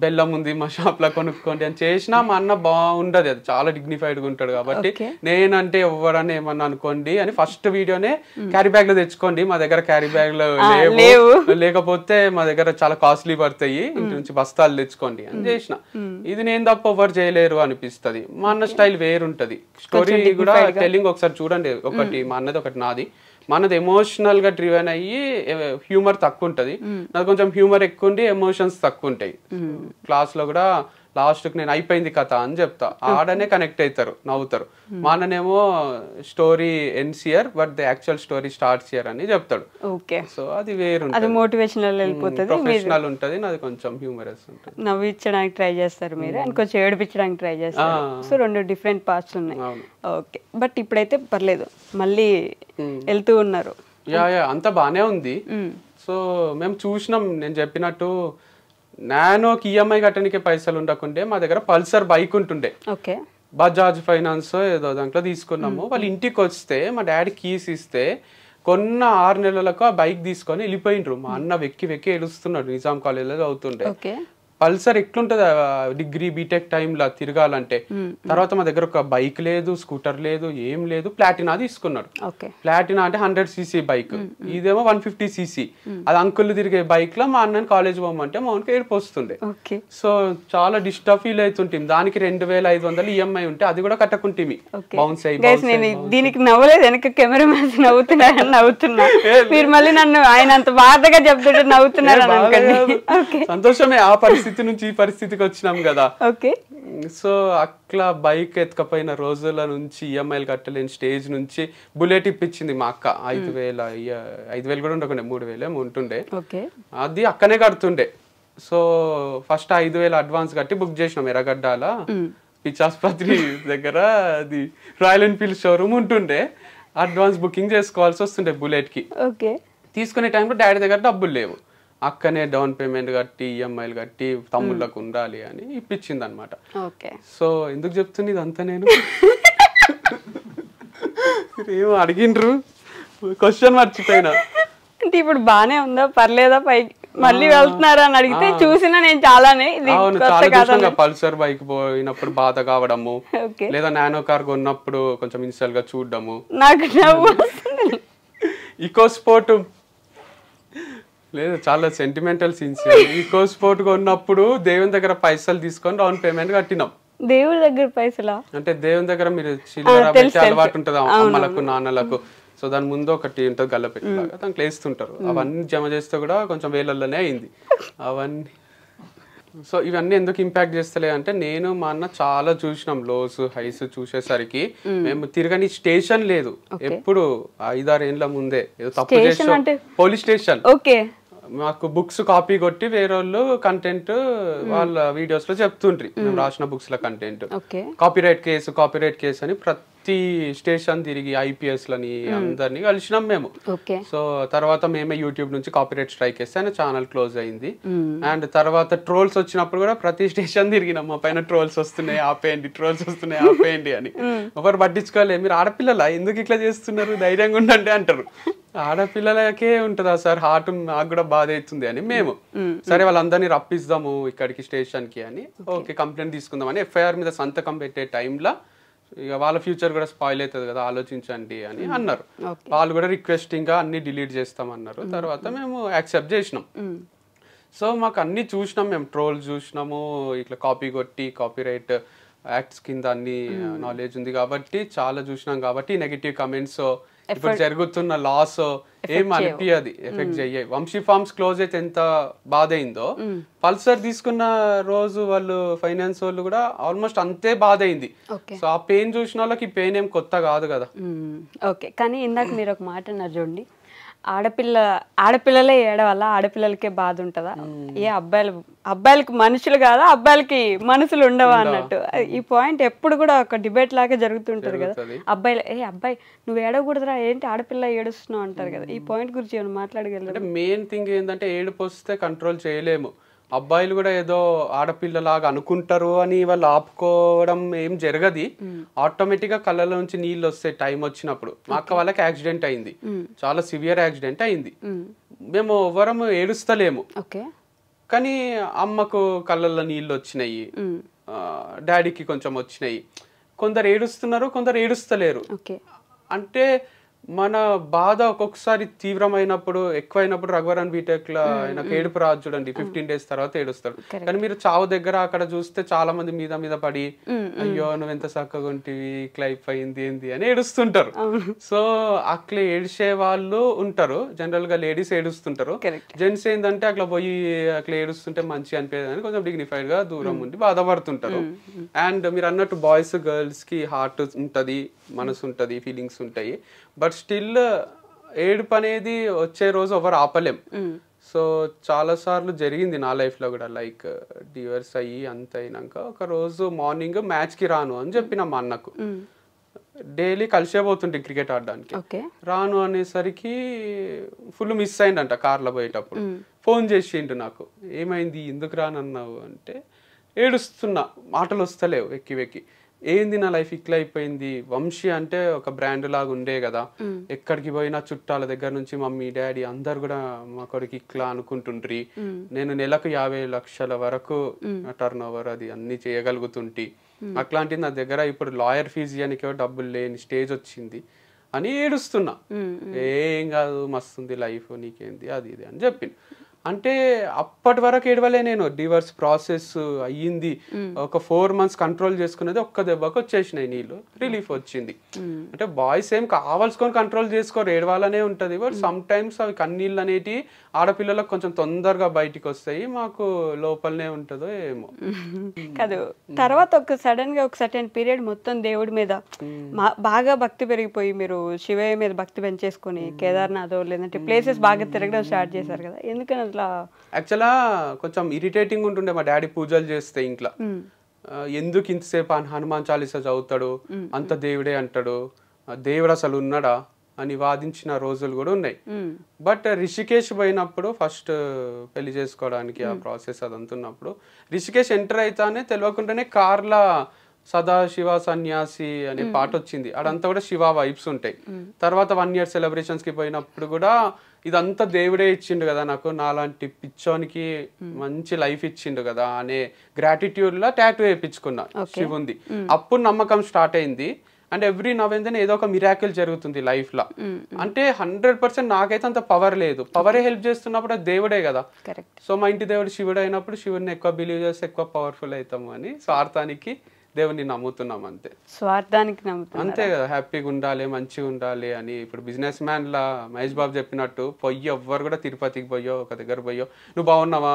బెల్లం ఉంది మా షాప్ లో కొనుక్కోండి అని చేసినా మా అన్న బాగుండదు, అది చాలా డిగ్నిఫైడ్ గా ఉంటాడు కాబట్టి నేనంటే ఎవరన్నా ఏమన్నా అనుకోండి అని ఫస్ట్ వీడియోనే క్యారీ బ్యాగ్ లో తెచ్చుకోండి, మా దగ్గర క్యారీ బ్యాగ్ లో లేవు, లేకపోతే మా దగ్గర చాలా కాస్ట్లీ పడతాయి, ఇంటి నుంచి బస్తాలు తెచ్చుకోండి అని చేసిన. ఇది నేను తప్ప ఎవరు చేయలేరు అనిపిస్తది. మా అన్న స్టైల్ వేరుంటది, స్టోరీ కూడా టెల్లింగ్ ఒకసారి చూడండి, ఒకటి మా అన్నది ఒకటి నాది. మనది ఎమోషనల్ గా డ్రివెన్ అయ్యి హ్యూమర్ తక్కువ ఉంటది, నాకు కొంచెం హ్యూమర్ ఎక్కువ ఉండి ఎమోషన్స్ తక్కువ ఉంటాయి. క్లాస్ లో కూడా లాస్ట్ కి నేను అయిపోయింది కథ అని చెప్తా, ఆడనే కనెక్ట్ అవుతారు, నవ్వుతారు. మా అన్ననేమో story ends here but the actual story starts here అని చెప్తాడు. ఓకే, సో అది వేరు, అది మోటివేషనల్ వెళ్ళిపోతుంది, ప్రొఫెషనల్ ఉంటది, నాది కొంచెం హ్యూమరస్ ఉంటుంది. నవ్వించడానికి ట్రై చేస్తారు మీరు, అండ్ కొంచెం ఏడిపించడానికి ట్రై చేస్తారు. సో రెండు డిఫరెంట్ పార్ట్స్ ఉన్నాయి. ఓకే, బట్ ఇప్పుడైతే పర్లేదు, మళ్ళీ వెళ్తూ ఉన్నారు. యా అంతా బానే ఉంది. సో మేము చూసినాం, నేను చెప్పినట్టు నానోకి ఈఎంఐ కట్టడానికి పైసలు ఉండకుండే మా దగ్గర పల్సర్ బైక్ ఉంటుండే, బజాజ్ ఫైనాన్స్ ఏదో దాంట్లో తీసుకున్నాము. వాళ్ళు ఇంటికి వస్తే మా డాడీ కీస్ ఇస్తే కొన్న 6 నెలలకు ఆ బైక్ తీసుకొని వెళ్ళిపోయిండ్రు. మా అన్న వెక్కి వెక్కి ఏడుస్తున్నాడు, నిజాం కాలేజీలో చదువుతుండే. పల్సర్ ఎట్లుంటది డిగ్రీ బీటెక్ టైంలో తిరగాలంటే. తర్వాత మా దగ్గర ఒక బైక్ లేదు, స్కూటర్ లేదు, ఏం లేదు. ప్లాటినా తీసుకున్నాడు. ప్లాటినా అంటే 100cc బైక్, ఇదేమో 150cc. అది అంకుల్ తిరిగే బైక్ లో మా అన్నని కాలేజ్ పోమంటే మా అన్నకి ఏడుపు వస్తుండే. సో చాలా డిస్టర్బ్ ఫీల్ అవుతుంటాం. దానికి 2500 ఈఎంఐ ఉంటే అది కూడా కట్టకుంటేమి బౌన్స్ అయ్యి. దీనికి నవ్వలేదు, వెనక కెమెరా మ్యాన్ నవ్వుతున్నా, మీరు మళ్ళీ నన్ను ఆయన అంత బాధగా చెప్తుంటే నవ్వుతున్నారు. సంతోషమే, ఆ పరిస్థితి నుంచి ఈ పరిస్థితికి వచ్చినాం కదా. సో అట్లా బైక్ ఎత్తుకపోయిన రోజుల నుంచి ఈఎంఐలు కట్టలేని స్టేజ్ నుంచి బుల్లెట్ ఇప్పించింది మా అక్క. 5,000 కూడా ఉండకుండే, 3,000 ఉంటుండే. అది అక్కనే కడుతుండే. సో ఫస్ట్ 5,000 అడ్వాన్స్ కట్టి బుక్ చేసినాం ఎర్రగడ్డాల పిచ్చాసుపత్రి దగ్గర. అది రాయల్ ఎన్ఫీల్డ్ షోరూమ్ ఉంటుండే, అడ్వాన్స్ బుకింగ్ చేసుకోవాల్సి వస్తుండే బుల్లెట్ కి. తీసుకునే టైంలో డాడీ దగ్గర డబ్బులు లేవు, అక్కనే డౌన్ పేమెంట్ కట్టి ఈఎంఐలు కట్టి తమ్ముళ్ళకు ఉండాలి అని ఇప్పించింది అనమాట. సో ఎందుకు చెప్తుంది ఇదంతా, నేను ఏమో అడిగిండ్రు, క్వశ్చన్ మర్చిపోయినా. అంటే ఇప్పుడు బానే ఉందా, పర్లేదా, పైకి మళ్ళీ వెళ్తున్నారా అని అడిగితే చూసినా నేను చాలానే. అవును, చాలా చూసాను. పల్సర్ బైక్ పోయినప్పుడు బాధ కావడము, లేదా నానో కార్ కొన్నప్పుడు కొంచెం ఇన్స్టాల్ గా చూడడము. నాకు ఈకో స్పోర్ట్ లేదు, చాలా సెంటిమెంటల్ సీన్స్. ఈకో స్పోర్ట్ కొన్నప్పుడు దేవుని దగ్గర పైసలు తీసుకొని డౌన్ పేమెంట్ కట్టినాం. దేవుడి దగ్గర పైసలా అంటే దేవుని దగ్గర మీరు చిల్లర పెట్టి అలవాటు ఉంటది అమ్మలకు నాన్నలకు. సో దాని ముందు ఒకటి ఉంటుంది గల్లపెట్టిలాగా, దాంట్లో వేస్తుంటారు. అవన్నీ జమ చేస్తే కూడా కొంచెం వేలల్లోనే అయింది అవన్నీ. సో ఇవన్నీ ఎందుకు ఇంపాక్ట్ చేస్తలే అంటే, నేను మా అన్న చాలా చూసినాం లోస్ హైస్. చూసేసరికి మేము తిరగని స్టేషన్ లేదు. ఎప్పుడు 5-6 ఏళ్ళ ముందే ఏదో తప్పు చేసాం, పోలీస్ స్టేషన్. మాకు బుక్స్ కాపీ కొట్టి వేరే వాళ్ళు కంటెంట్ వాళ్ళ వీడియోస్ లో చెప్తుండ్రి, మేము రాసిన బుక్స్ లో కంటెంట్. కాపీరైట్ కేసు అని ప్రతి స్టేషన్ తిరిగి ఐపీఎస్ లని అందరినీ కలిసినాం మేము. సో తర్వాత మేమే యూట్యూబ్ నుంచి కాపీరైట్ స్ట్రైక్ వేస్తే ఆయన ఛానల్ క్లోజ్ అయింది. అండ్ తర్వాత ట్రోల్స్ వచ్చినప్పుడు కూడా ప్రతి స్టేషన్ తిరిగినాం, మా పైన ట్రోల్స్ వస్తున్నాయి ఆపేయండి, ట్రోల్స్ వస్తున్నాయి ఆపేయండి అని. ఎవరు పట్టించుకోలే, మీరు ఆడపిల్లలా ఎందుకు ఇట్లా చేస్తున్నారు, ధైర్యంగా ఉండండి అంటారు. ఆడపిల్లలకే ఉంటుందా సార్ హార్ట్, నాకు కూడా బాధ అవుతుంది అని మేము సరే వాళ్ళందరినీ రప్పిస్తాము ఇక్కడికి స్టేషన్ కి అని, ఓకే కంప్లైంట్ తీసుకుందాం అని ఎఫ్ఐఆర్ మీద సంతకం పెట్టే టైంలో ఇక వాళ్ళ ఫ్యూచర్ కూడా స్పాయిల్ అవుతుంది కదా, ఆలోచించండి అని అన్నారు. వాళ్ళు కూడా రిక్వెస్టింగ్ గా అన్ని డిలీట్ చేస్తామన్నారు. తర్వాత మేము యాక్సెప్ట్ చేసినాం. సో మాకు అన్ని చూసినాం, మేము ట్రోల్ చూసినాము, ఇట్లా కాపీ కొట్టి కాపీరైట్ యాక్ట్స్ కింద అన్ని నాలెడ్జ్ ఉంది కాబట్టి చాలా చూసినాం. కాబట్టి నెగిటివ్ కమెంట్స్, ఇప్పుడు జరుగుతున్న లాస్ ఏం అనిపించదు, ఎఫెక్ట్ చెయ్యాయి. వంశీ ఫార్మ్స్ క్లోజ్ అయితే ఎంత బాధ అయిందో, పల్సర్ తీసుకున్న రోజు వాళ్ళు ఫైనాన్స్ వాళ్ళు కూడా ఆల్మోస్ట్ అంతే బాధ అయింది. సో ఆ పెయిన్ చూసిన వాళ్ళకి ఈ పెయిన్ ఏం కొత్త కాదు కదా. ఓకే, కానీ ఇందాక మీరు ఒక మాట అన్నారు చూడండి, ఆడపిల్లలే ఏడవల్ల, ఆడపిల్లలకే బాధ ఉంటుందా, ఏ అబ్బాయిలకి మనుషులు కాదా, అబ్బాయిలకి మనసులు ఉండవా అన్నట్టు. ఈ పాయింట్ ఎప్పుడు కూడా ఒక డిబేట్ లాగా జరుగుతుంటది కదా. అబ్బాయి నువ్వు ఏడవకూడదురా, ఏంటి ఆడపిల్ల ఏడుస్తున్నావు అంటారు కదా. ఈ పాయింట్ గురించి ఏమైనా మాట్లాడగలరు? మెయిన్ థింగ్ ఏంటంటే ఏడుపు వస్తే కంట్రోల్ చేయలేము. అబ్బాయిలు కూడా ఏదో ఆడపిల్లలాగా అనుకుంటారు అని వాళ్ళు ఆపుకోవడం ఏం జరగది. ఆటోమేటిక్ గా కళ్ళ నుంచి నీళ్ళు వస్తే టైం వచ్చినప్పుడు. మా అక్క వాళ్ళకి యాక్సిడెంట్ అయింది, చాలా సివియర్ యాక్సిడెంట్ అయింది. మేము ఎవరము ఏడుస్తలేము, కానీ అమ్మకు కళ్ళల్లో నీళ్ళు వచ్చినాయి, డాడీకి కొంచెం వచ్చినాయి. కొందరు ఏడుస్తున్నారు, కొందరు ఏడుస్తలేరు. అంటే మన బాధ ఒక్కొక్కసారి తీవ్రమైనప్పుడు ఎక్కువైనప్పుడు రఘువరన్ బీటెక్ లో ఆయనకు ఏడుపు రాదు చూడండి, 15 days తర్వాత ఏడుస్తాడు. కానీ మీరు చావు దగ్గర అక్కడ చూస్తే చాలా మంది మీద పడి అయ్యో నువ్వు ఎంత చక్కగా ఉంటివి, ఇట్లా అయిపోయింది ఏంది అని ఏడుస్తుంటారు. సో అట్లా ఏడిసే వాళ్ళు ఉంటారు, జనరల్ గా లేడీస్ ఏడుస్తుంటారు. జెంట్స్ ఏంటంటే అట్లా పోయి అట్లా ఏడుస్తుంటే మంచి అనిపించదు అని కొంచెం డిగ్నిఫైడ్ గా దూరం ఉండి బాధపడుతుంటారు. అండ్ మీరు అన్నట్టు బాయ్స్ గర్ల్స్ కి హార్ట్ ఉంటది, మనసు ఉంటది, ఫీలింగ్స్ ఉంటాయి. బట్ స్టిల్ ఏడుపు అనేది వచ్చే రోజు ఎవరు ఆపలేం. సో చాలా సార్లు జరిగింది నా లైఫ్ లో కూడా, లైక్ డివర్స్ అయ్యి అంత అయినాక ఒక రోజు మార్నింగ్ మ్యాచ్ కి రాను అని చెప్పిన మా అన్నకు. డైలీ కలిసే పోతుంటే క్రికెట్ ఆడడానికి, రాను అనేసరికి ఫుల్ మిస్ అయిందంట కార్లో పోయేటప్పుడు. ఫోన్ చేసిండు నాకు, ఏమైంది ఎందుకు రానన్నావు అంటే, ఏడుస్తున్నా మాటలు వస్తలేవు వెక్కి వెక్కి. ఏంది నా లైఫ్ ఇట్లా అయిపోయింది, వంశీ అంటే ఒక బ్రాండ్ లాగా ఉండే కదా, ఎక్కడికి పోయినా చుట్టాల దగ్గర నుంచి మమ్మీ డాడీ అందరు కూడా మా కొడుకు ఇట్లా అనుకుంటుండ్రి, నేను నెలకు 50 లక్షల వరకు టర్న్ ఓవర్ అది అన్ని చేయగలుగుతుంటి, అట్లాంటిది నా దగ్గర ఇప్పుడు లాయర్ ఫీజు ఇవ్వడానికి డబ్బులు లేని స్టేజ్ వచ్చింది అని ఏడుస్తున్నా. ఏం కాదు మస్తుంది లైఫ్, నీకేంది అది ఇది అని చెప్పింది. అంటే అప్పటి వరకు ఏడవలే నేను, డివర్స్ ప్రాసెస్ అయ్యింది, ఒక 4 months కంట్రోల్ చేసుకునేది ఒక్క దెబ్బకి వచ్చేసినాయి నీళ్ళు, రిలీఫ్ వచ్చింది. అంటే బాయ్స్ ఏం కావాల్సుకొని కంట్రోల్ చేసుకోరు, ఏడవాలనే ఉంటది. బట్ సమ్ టైమ్స్ అవి కన్నీళ్ళు అనేటి ఆడపిల్లలకు కొంచెం తొందరగా బయటికి వస్తాయి, మాకు లోపలనే ఉంటుందో ఏమో కాదు. తర్వాత ఒక సడన్ గా ఒక సర్టెన్ పీరియడ్ మొత్తం దేవుడి మీద బాగా భక్తి పెరిగిపోయి మీరు శివయ్య మీద భక్తి పెంచేసుకుని కేదార్నాథ్ లేదంటే ప్లేసెస్ బాగా తిరగడం స్టార్ట్ చేశారు కదా, ఎందుకని అట్లా? యాక్చువల్గా కొంచెం ఇరిటేటింగ్ ఉంటుండే మా డాడీ పూజలు చేస్తే ఇంట్లో, ఎందుకు ఇంతసేపు హనుమాన్ చాలీసా చదువుతాడు, అంత దేవుడే అంటాడు, దేవుడు అసలు ఉన్నాడా అని వాదించిన రోజులు కూడా ఉన్నాయి. బట్ రిషికేష్ పోయినప్పుడు ఫస్ట్ పెళ్లి చేసుకోవడానికి ఆ ప్రాసెస్ అదంతా ఉన్నప్పుడు, రిషికేష్ ఎంటర్ అయితానే తెలియకుండానే కార్ల సదాశివ సన్యాసి అనే పాట వచ్చింది, అదంతా కూడా శివ వైబ్స్ ఉంటాయి. తర్వాత 1 year సెలబ్రేషన్స్ కి పోయినప్పుడు కూడా ఇదంతా దేవుడే ఇచ్చిండు కదా నాకు, నాలాంటి పిచ్చోనికి మంచి లైఫ్ ఇచ్చిండు కదా అనే గ్రాటిట్యూడ్ లా టాటూ వేయించుకున్నా శివుంది. అప్పుడు నమ్మకం స్టార్ట్ అయింది. అండ్ ఎవ్రీ నవ్వేందని ఏదో ఒక మిరాకిల్ జరుగుతుంది లైఫ్ లో. అంటే 100% నాకైతే అంత పవర్ లేదు, పవరే హెల్ప్ చేస్తున్నప్పుడు అది దేవుడే కదా. సో మా ఇంటి దేవుడు శివుడు అయినప్పుడు శివుడిని ఎక్కువ బిలీవ్ చేస్తే ఎక్కువ పవర్ఫుల్ అవుతాము అని స్వార్థానికి దేవుని నమ్ముతున్నాం అంతే, స్వార్థానికి నమ్ముతున్నాం అంతే కదా. హ్యాపీగా ఉండాలి, మంచిగా ఉండాలి అని. ఇప్పుడు బిజినెస్ మ్యాన్ లా మహేష్ బాబు చెప్పినట్టు పొయ్యి ఎవ్వరు కూడా తిరుపతికి పోయో ఒక దగ్గర పోయో నువ్వు బాగున్నావా,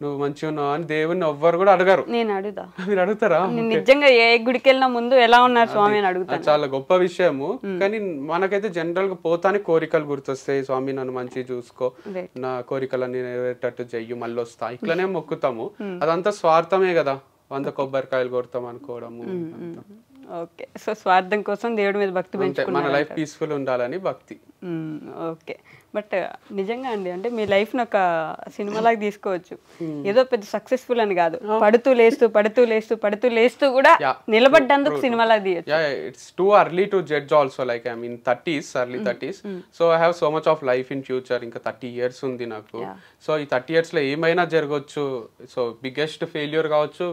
నువ్వు మంచిగా ఉన్నావా అని దేవుని ఎవ్వరు కూడా అడగరు. నేను అడుగుతా, మీరు అడుగుతారా? నిజంగా ఏ గుడికి వెళ్ళిన ముందు ఎలా ఉన్నారు స్వామి అని అడుగుతా. చాలా గొప్ప విషయము. కానీ మనకైతే జనరల్ గా పోతానే కోరికలు గుర్తొస్తాయి, స్వామి నన్ను మంచిగా చూసుకో, నా కోరికలన్నీ నెరవేరేటట్టు చెయ్యి, మళ్ళీ వస్తా, ఇట్లనే మొక్కుతాము. అదంతా స్వార్థమే కదా, 100 కొబ్బరికాయలు కొడతాం అనుకోవడము. ఓకే, సో స్వార్థం కోసం దేవుడి మీద భక్తి పెంచుకున్నారు, మన లైఫ్ పీస్ఫుల్ ఉండాలని భక్తి. ఓకే, బట్ నిజంగా అండి, అంటే మీ లైఫ్ ని ఒక సినిమాలాగా తీసుకోవచ్చు. ఏదో పెద్ద సక్సెస్ఫుల్ అని కాదు, పడుతూ లేస్తూ పడుతూ లేస్తూ పడుతూ లేస్తూ కూడా నిలబడ్డందుకు సినిమాలాగా తీయచ్చు. It's too early to judge also, like I mean 30s, early 30s. So I have so much of life in future. ఇంకా 30 years ఉంది నాకు. సో ఈ 30 years లో ఏమైనా జరగవచ్చు. సో బిగ్గెస్ట్ ఫెయిల్యూర్ కావచ్చు,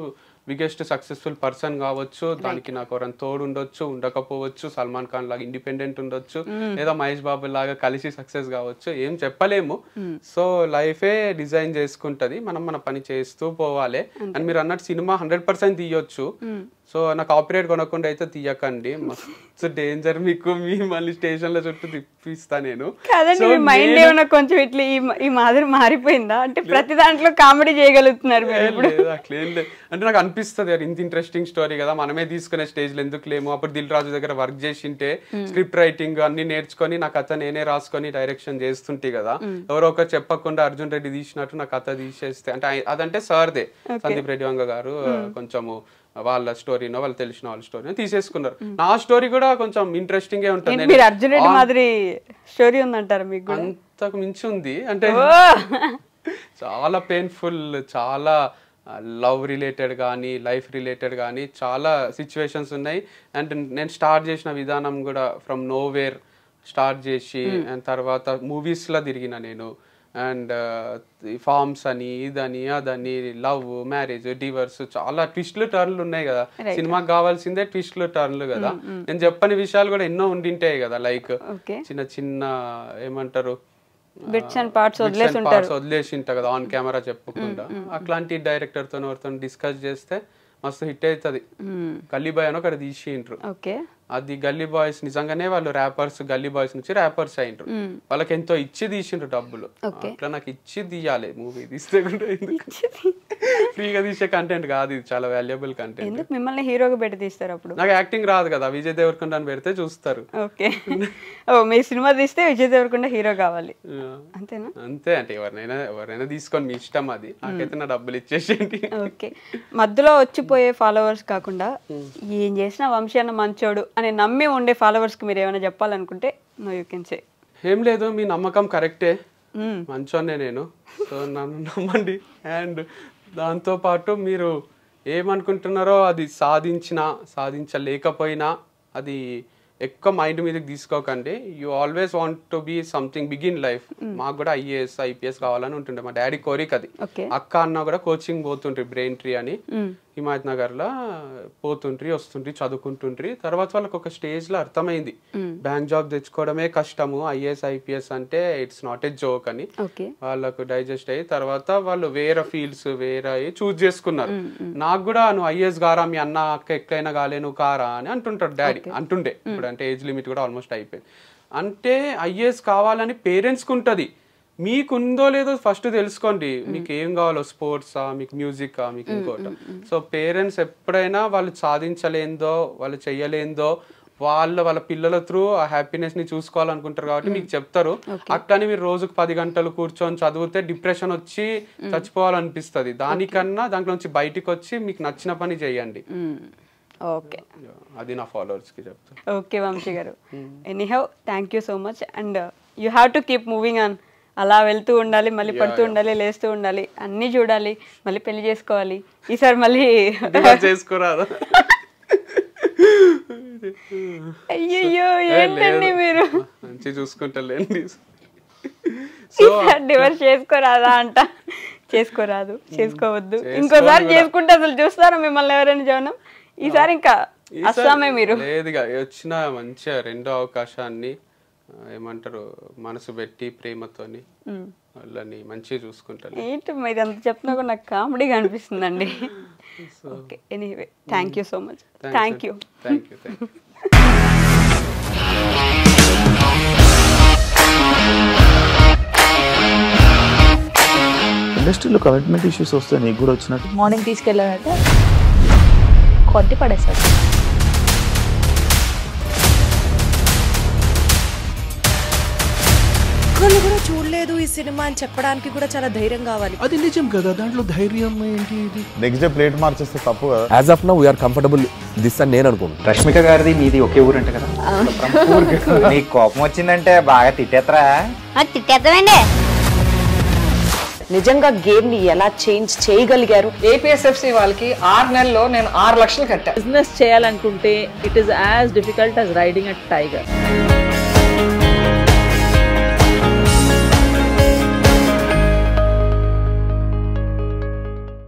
బిగ్గెస్ట్ సక్సెస్ఫుల్ పర్సన్ కావచ్చు, దానికి నాకు ఎవరైనా తోడు ఉండొచ్చు, ఉండకపోవచ్చు, సల్మాన్ ఖాన్ లాగా ఇండిపెండెంట్ ఉండొచ్చు, లేదా మహేష్ బాబు లాగా కలిసి సక్సెస్ కావచ్చు, ఏం చెప్పలేము. సో లైఫే డిజైన్ చేసుకుంటది, మనం మన పని చేస్తూ పోవాలి. అండ్ మీరు అన్నట్టు సినిమా 100% తీయొచ్చు. సో నా కాపీరైట్ కొనకుండా అయితే తీయకండి, మస్తు డేంజర్ మీకు, మళ్ళీ స్టేషన్ లో చుట్టూ తిప్పిస్తా నేను. మైండ్ ఏమైనా కొంచెం ఇట్లా ఈ మాదిరి మారిపోయిందా, అంటే ప్రతి దాంట్లో కామెడీ చేయగలుగుతున్నారు అట్లేం లేదు. అంటే నాకు అనిపిస్తుంది ఇంత ఇంట్రెస్టింగ్ స్టోరీ కదా, మనమే తీసుకునే స్టేజ్ లో ఎందుకు లేము. అప్పుడు దిల్ రాజు దగ్గర వర్క్ చేసింటే స్క్రిప్ట్ రైటింగ్ అన్ని నేర్చుకొని నా కథ నేనే రాసుకొని డైరెక్షన్ చేస్తుంటే కదా, ఎవరో ఒకరు చెప్పకుండా అర్జున్ రెడ్డి తీసినట్టు నా కథ తీసేస్తే, అంటే అదంటే సార్దే, సందీప్ రెడ్డి వంగ గారు కొంచెము వాళ్ళ స్టోరీనో వాళ్ళు తెలిసిన వాళ్ళ స్టోరీనో తీసేసుకున్నారు. నా స్టోరీ కూడా కొంచెం ఇంట్రెస్టింగ్ గా ఉంటుంది. అర్జున్ రెడ్డి మాదిరి స్టోరీ ఉందంటారు మీకు? అంతకు మించి ఉంది. అంటే చాలా పెయిన్ఫుల్, చాలా లవ్ రిలేటెడ్ కానీ లైఫ్ రిలేటెడ్ కానీ చాలా సిచ్యువేషన్స్ ఉన్నాయి. అండ్ నేను స్టార్ట్ చేసిన విధానం కూడా ఫ్రమ్ నోవేర్ స్టార్ట్ చేసి, అండ్ తర్వాత మూవీస్లో తిరిగిన నేను, అండ్ ఫార్మ్స్ అని ఇదని అదని లవ్ మ్యారేజ్ డివర్స్ చాలా ట్విస్ట్లు టర్న్లు ఉన్నాయి కదా సినిమాకి కావాల్సిందే ట్విస్ట్లు టర్న్లు కదా నేను చెప్పని విషయాలు కూడా ఎన్నో ఉండింటాయి కదా లైక్ చిన్న చిన్న ఏమంటారు బిట్స్ అండ్ పార్ట్స్ వదిలేసి ఉంటా కదా ఆన్ కెమెరా చెప్పకుండా అట్లాంటి డైరెక్టర్ తో ఎవరితో డిస్కస్ చేస్తే మస్తు హిట్ అవుతుంది గల్లీ బాయ్ అని ఒకటి తీసిండ్రు అది గల్లీ బాయ్స్ నిజంగానే వాళ్ళు ర్యాపర్స్ గల్లీ బాయ్స్ నుంచి ర్యాపర్స్ అయిండ్రు వాళ్ళకి ఎంతో ఇచ్చి తీసిండ్రు డబ్బులు అట్లా నాకు ఇచ్చి తీయాలి మూవీ తీస్తే కూడా ఫ్రీగా తీసే కంటెంట్ కాదు ఇది చాలా వాల్యుబుల్ కంటెంట్ మిమ్మల్ని హీరోగా పెట్టి తీస్తారు అప్పుడు నాకు యాక్టింగ్ రాదు కదా విజయ్ దేవరకొండ అని పెడితే చూస్తారు ఓకే మీ సినిమా తీస్తే విజయ్ దేవరకొండ హీరో కావాలి అంతేనా అంతే అంటే ఎవరైనా తీసుకొని మీ ఇష్టం అది నాకైతే నా డబ్బులు ఇచ్చేసేయండి ఓకే మధ్యలో వచ్చిపోయే ఫాలోవర్స్ కాకుండా ఏం చేసినా వంశీ అన్న మంచోడు అని నమ్మి ఉండే ఫాలోవర్స్ కి మీరు ఏమైనా చెప్పాలనుకుంటే నో యూ కెన్ సే ఏం లేదు మీ నమ్మకం కరెక్టే మంచోనే నేను సో నన్ను నమ్మండి అండ్ దాంతో పాటు మీరు ఏమనుకుంటున్నారో అది సాధించలేకపోయినా అది ఎక్కువ మైండ్ మీదకి తీసుకోకండి you always want to be something big in life మాకు కూడా ఐఏఎస్ ఐపీఎస్ కావాలని ఉంటుండే మా డాడీ కోరిక అది అక్క అన్న కూడా కోచింగ్ పోతుండ్రి బ్రెయిన్ ట్రీ అని హిమాయత్ నగర్ లో పోతుండ్రి వస్తుండ్రి చదువుకుంటుండ్రి తర్వాత వాళ్ళకి ఒక స్టేజ్ లో అర్థమైంది బ్యాంక్ జాబ్ తెచ్చుకోవడమే కష్టము ఐఏఎస్ ఐపీఎస్ అంటే ఇట్స్ నాట్ ఏ జోక్ అని వాళ్ళకు డైజెస్ట్ అయ్యి తర్వాత వాళ్ళు వేరే ఫీల్డ్స్ వేరే చూస్ చేసుకున్నారు నాకు కూడా నువ్వు ఐఏఎస్ గారా మీ అన్న అక్క ఎక్కడైనా కాలే నువ్వు కారా అని అంటుంటాడు డాడీ అంటుండే ఇప్పుడు అంటే ఏజ్ లిమిట్ కూడా ఆల్మోస్ట్ అయిపోయింది అంటే ఐఏఎస్ కావాలని పేరెంట్స్కి ఉంటుంది మీకుందో లేదో ఫస్ట్ తెలుసుకోండి మీకు ఏం కావాలో స్పోర్ట్సా మీకు మ్యూజికా మీకు ఇంకోట సో పేరెంట్స్ ఎప్పుడైనా వాళ్ళు సాధించలేందో వాళ్ళు చెయ్యలేందో వాళ్ళ పిల్లల త్రూ ఆ హ్యాపీనెస్ ని చూసుకోవాలనుకుంటారు కాబట్టి మీకు చెప్తారు అట్లని మీరు రోజుకు 10 గంటలు కూర్చొని చదివితే డిప్రెషన్ వచ్చి చచ్చిపోవాలనిపిస్తుంది దానికన్నా దాంట్లోంచి బయటికి వచ్చి మీకు నచ్చిన పని చేయండి ఓకే అది నా ఫాలోవర్స్ కి చెప్తాను ఓకే వంశీ గారు anyhow thank you so much and you have to keep moving on అలా వెళ్తూ ఉండాలి మళ్ళీ పడుతూ ఉండాలి లేస్తూ ఉండాలి అన్నీ చూడాలి మళ్ళీ పెళ్లి చేసుకోవాలి ఈసారి మళ్ళీ చేసుకోరాదు అయ్యయ్యో ఏంటండి మీరు మంచి చూసుకుంటలేండి డివర్స్ చేసుకోరాదా అంట చేసుకోరాదు చేసుకోవద్దు ఇంకోసారి చేసుకుంటే అసలు చూస్తారా మిమ్మల్ని ఎవరైనా జవనం ఈసారి ఇంకా అస్సామే మీరు లేదుగా వచ్చిన మంచిగా రెండో అవకాశాన్ని ఏమంటారు మనసు పెట్టి ప్రేమతోని వాళ్ళని మంచిగా చూసుకుంటాను ఏంటి ఇది అంత చెప్తున్నా కూడా నాకు కామెడీగా అనిపిస్తుందండి okay anyway thank you so much thank you ఇండస్ట్రీలో కమిట్మెంట్ ఇష్యూస్ వస్తే నీకు కూడా వచ్చినట్టు మార్నింగ్ తీసుకెళ్ళానంటే కొట్టి పడేసాడు ఒక్కళ్ళు కూడా చూడలేదు ఈ సినిమా అని చెప్పడానికి కూడా చాలా ధైర్యం కావాలి అది నిజం కదా దాంట్లో ధైర్యం ఏంటి ఇది నెక్స్ట్ డే ప్లేట్ మార్చేస్తే తప్పు కదా as of now we are comfortable this అని నేను అనుకుంటున్నాను రష్మిక గారిది మీది ఒకే ఊరు అంటే కదా నీకు కోపం వచ్చిందంటే బాగా తిట్టేత్తరా తిట్టేద్దామండి నిజంగా గేమ్ ని ఎలా చేంజ్ చేయగలిగారు ఏపీఎస్ఎఫ్సి వాళ్ళకి 6 నెలల్లో నేను 6 లక్షలు కట్టా బిజినెస్ చేయాలనుకుంటే it is as difficult as riding a tiger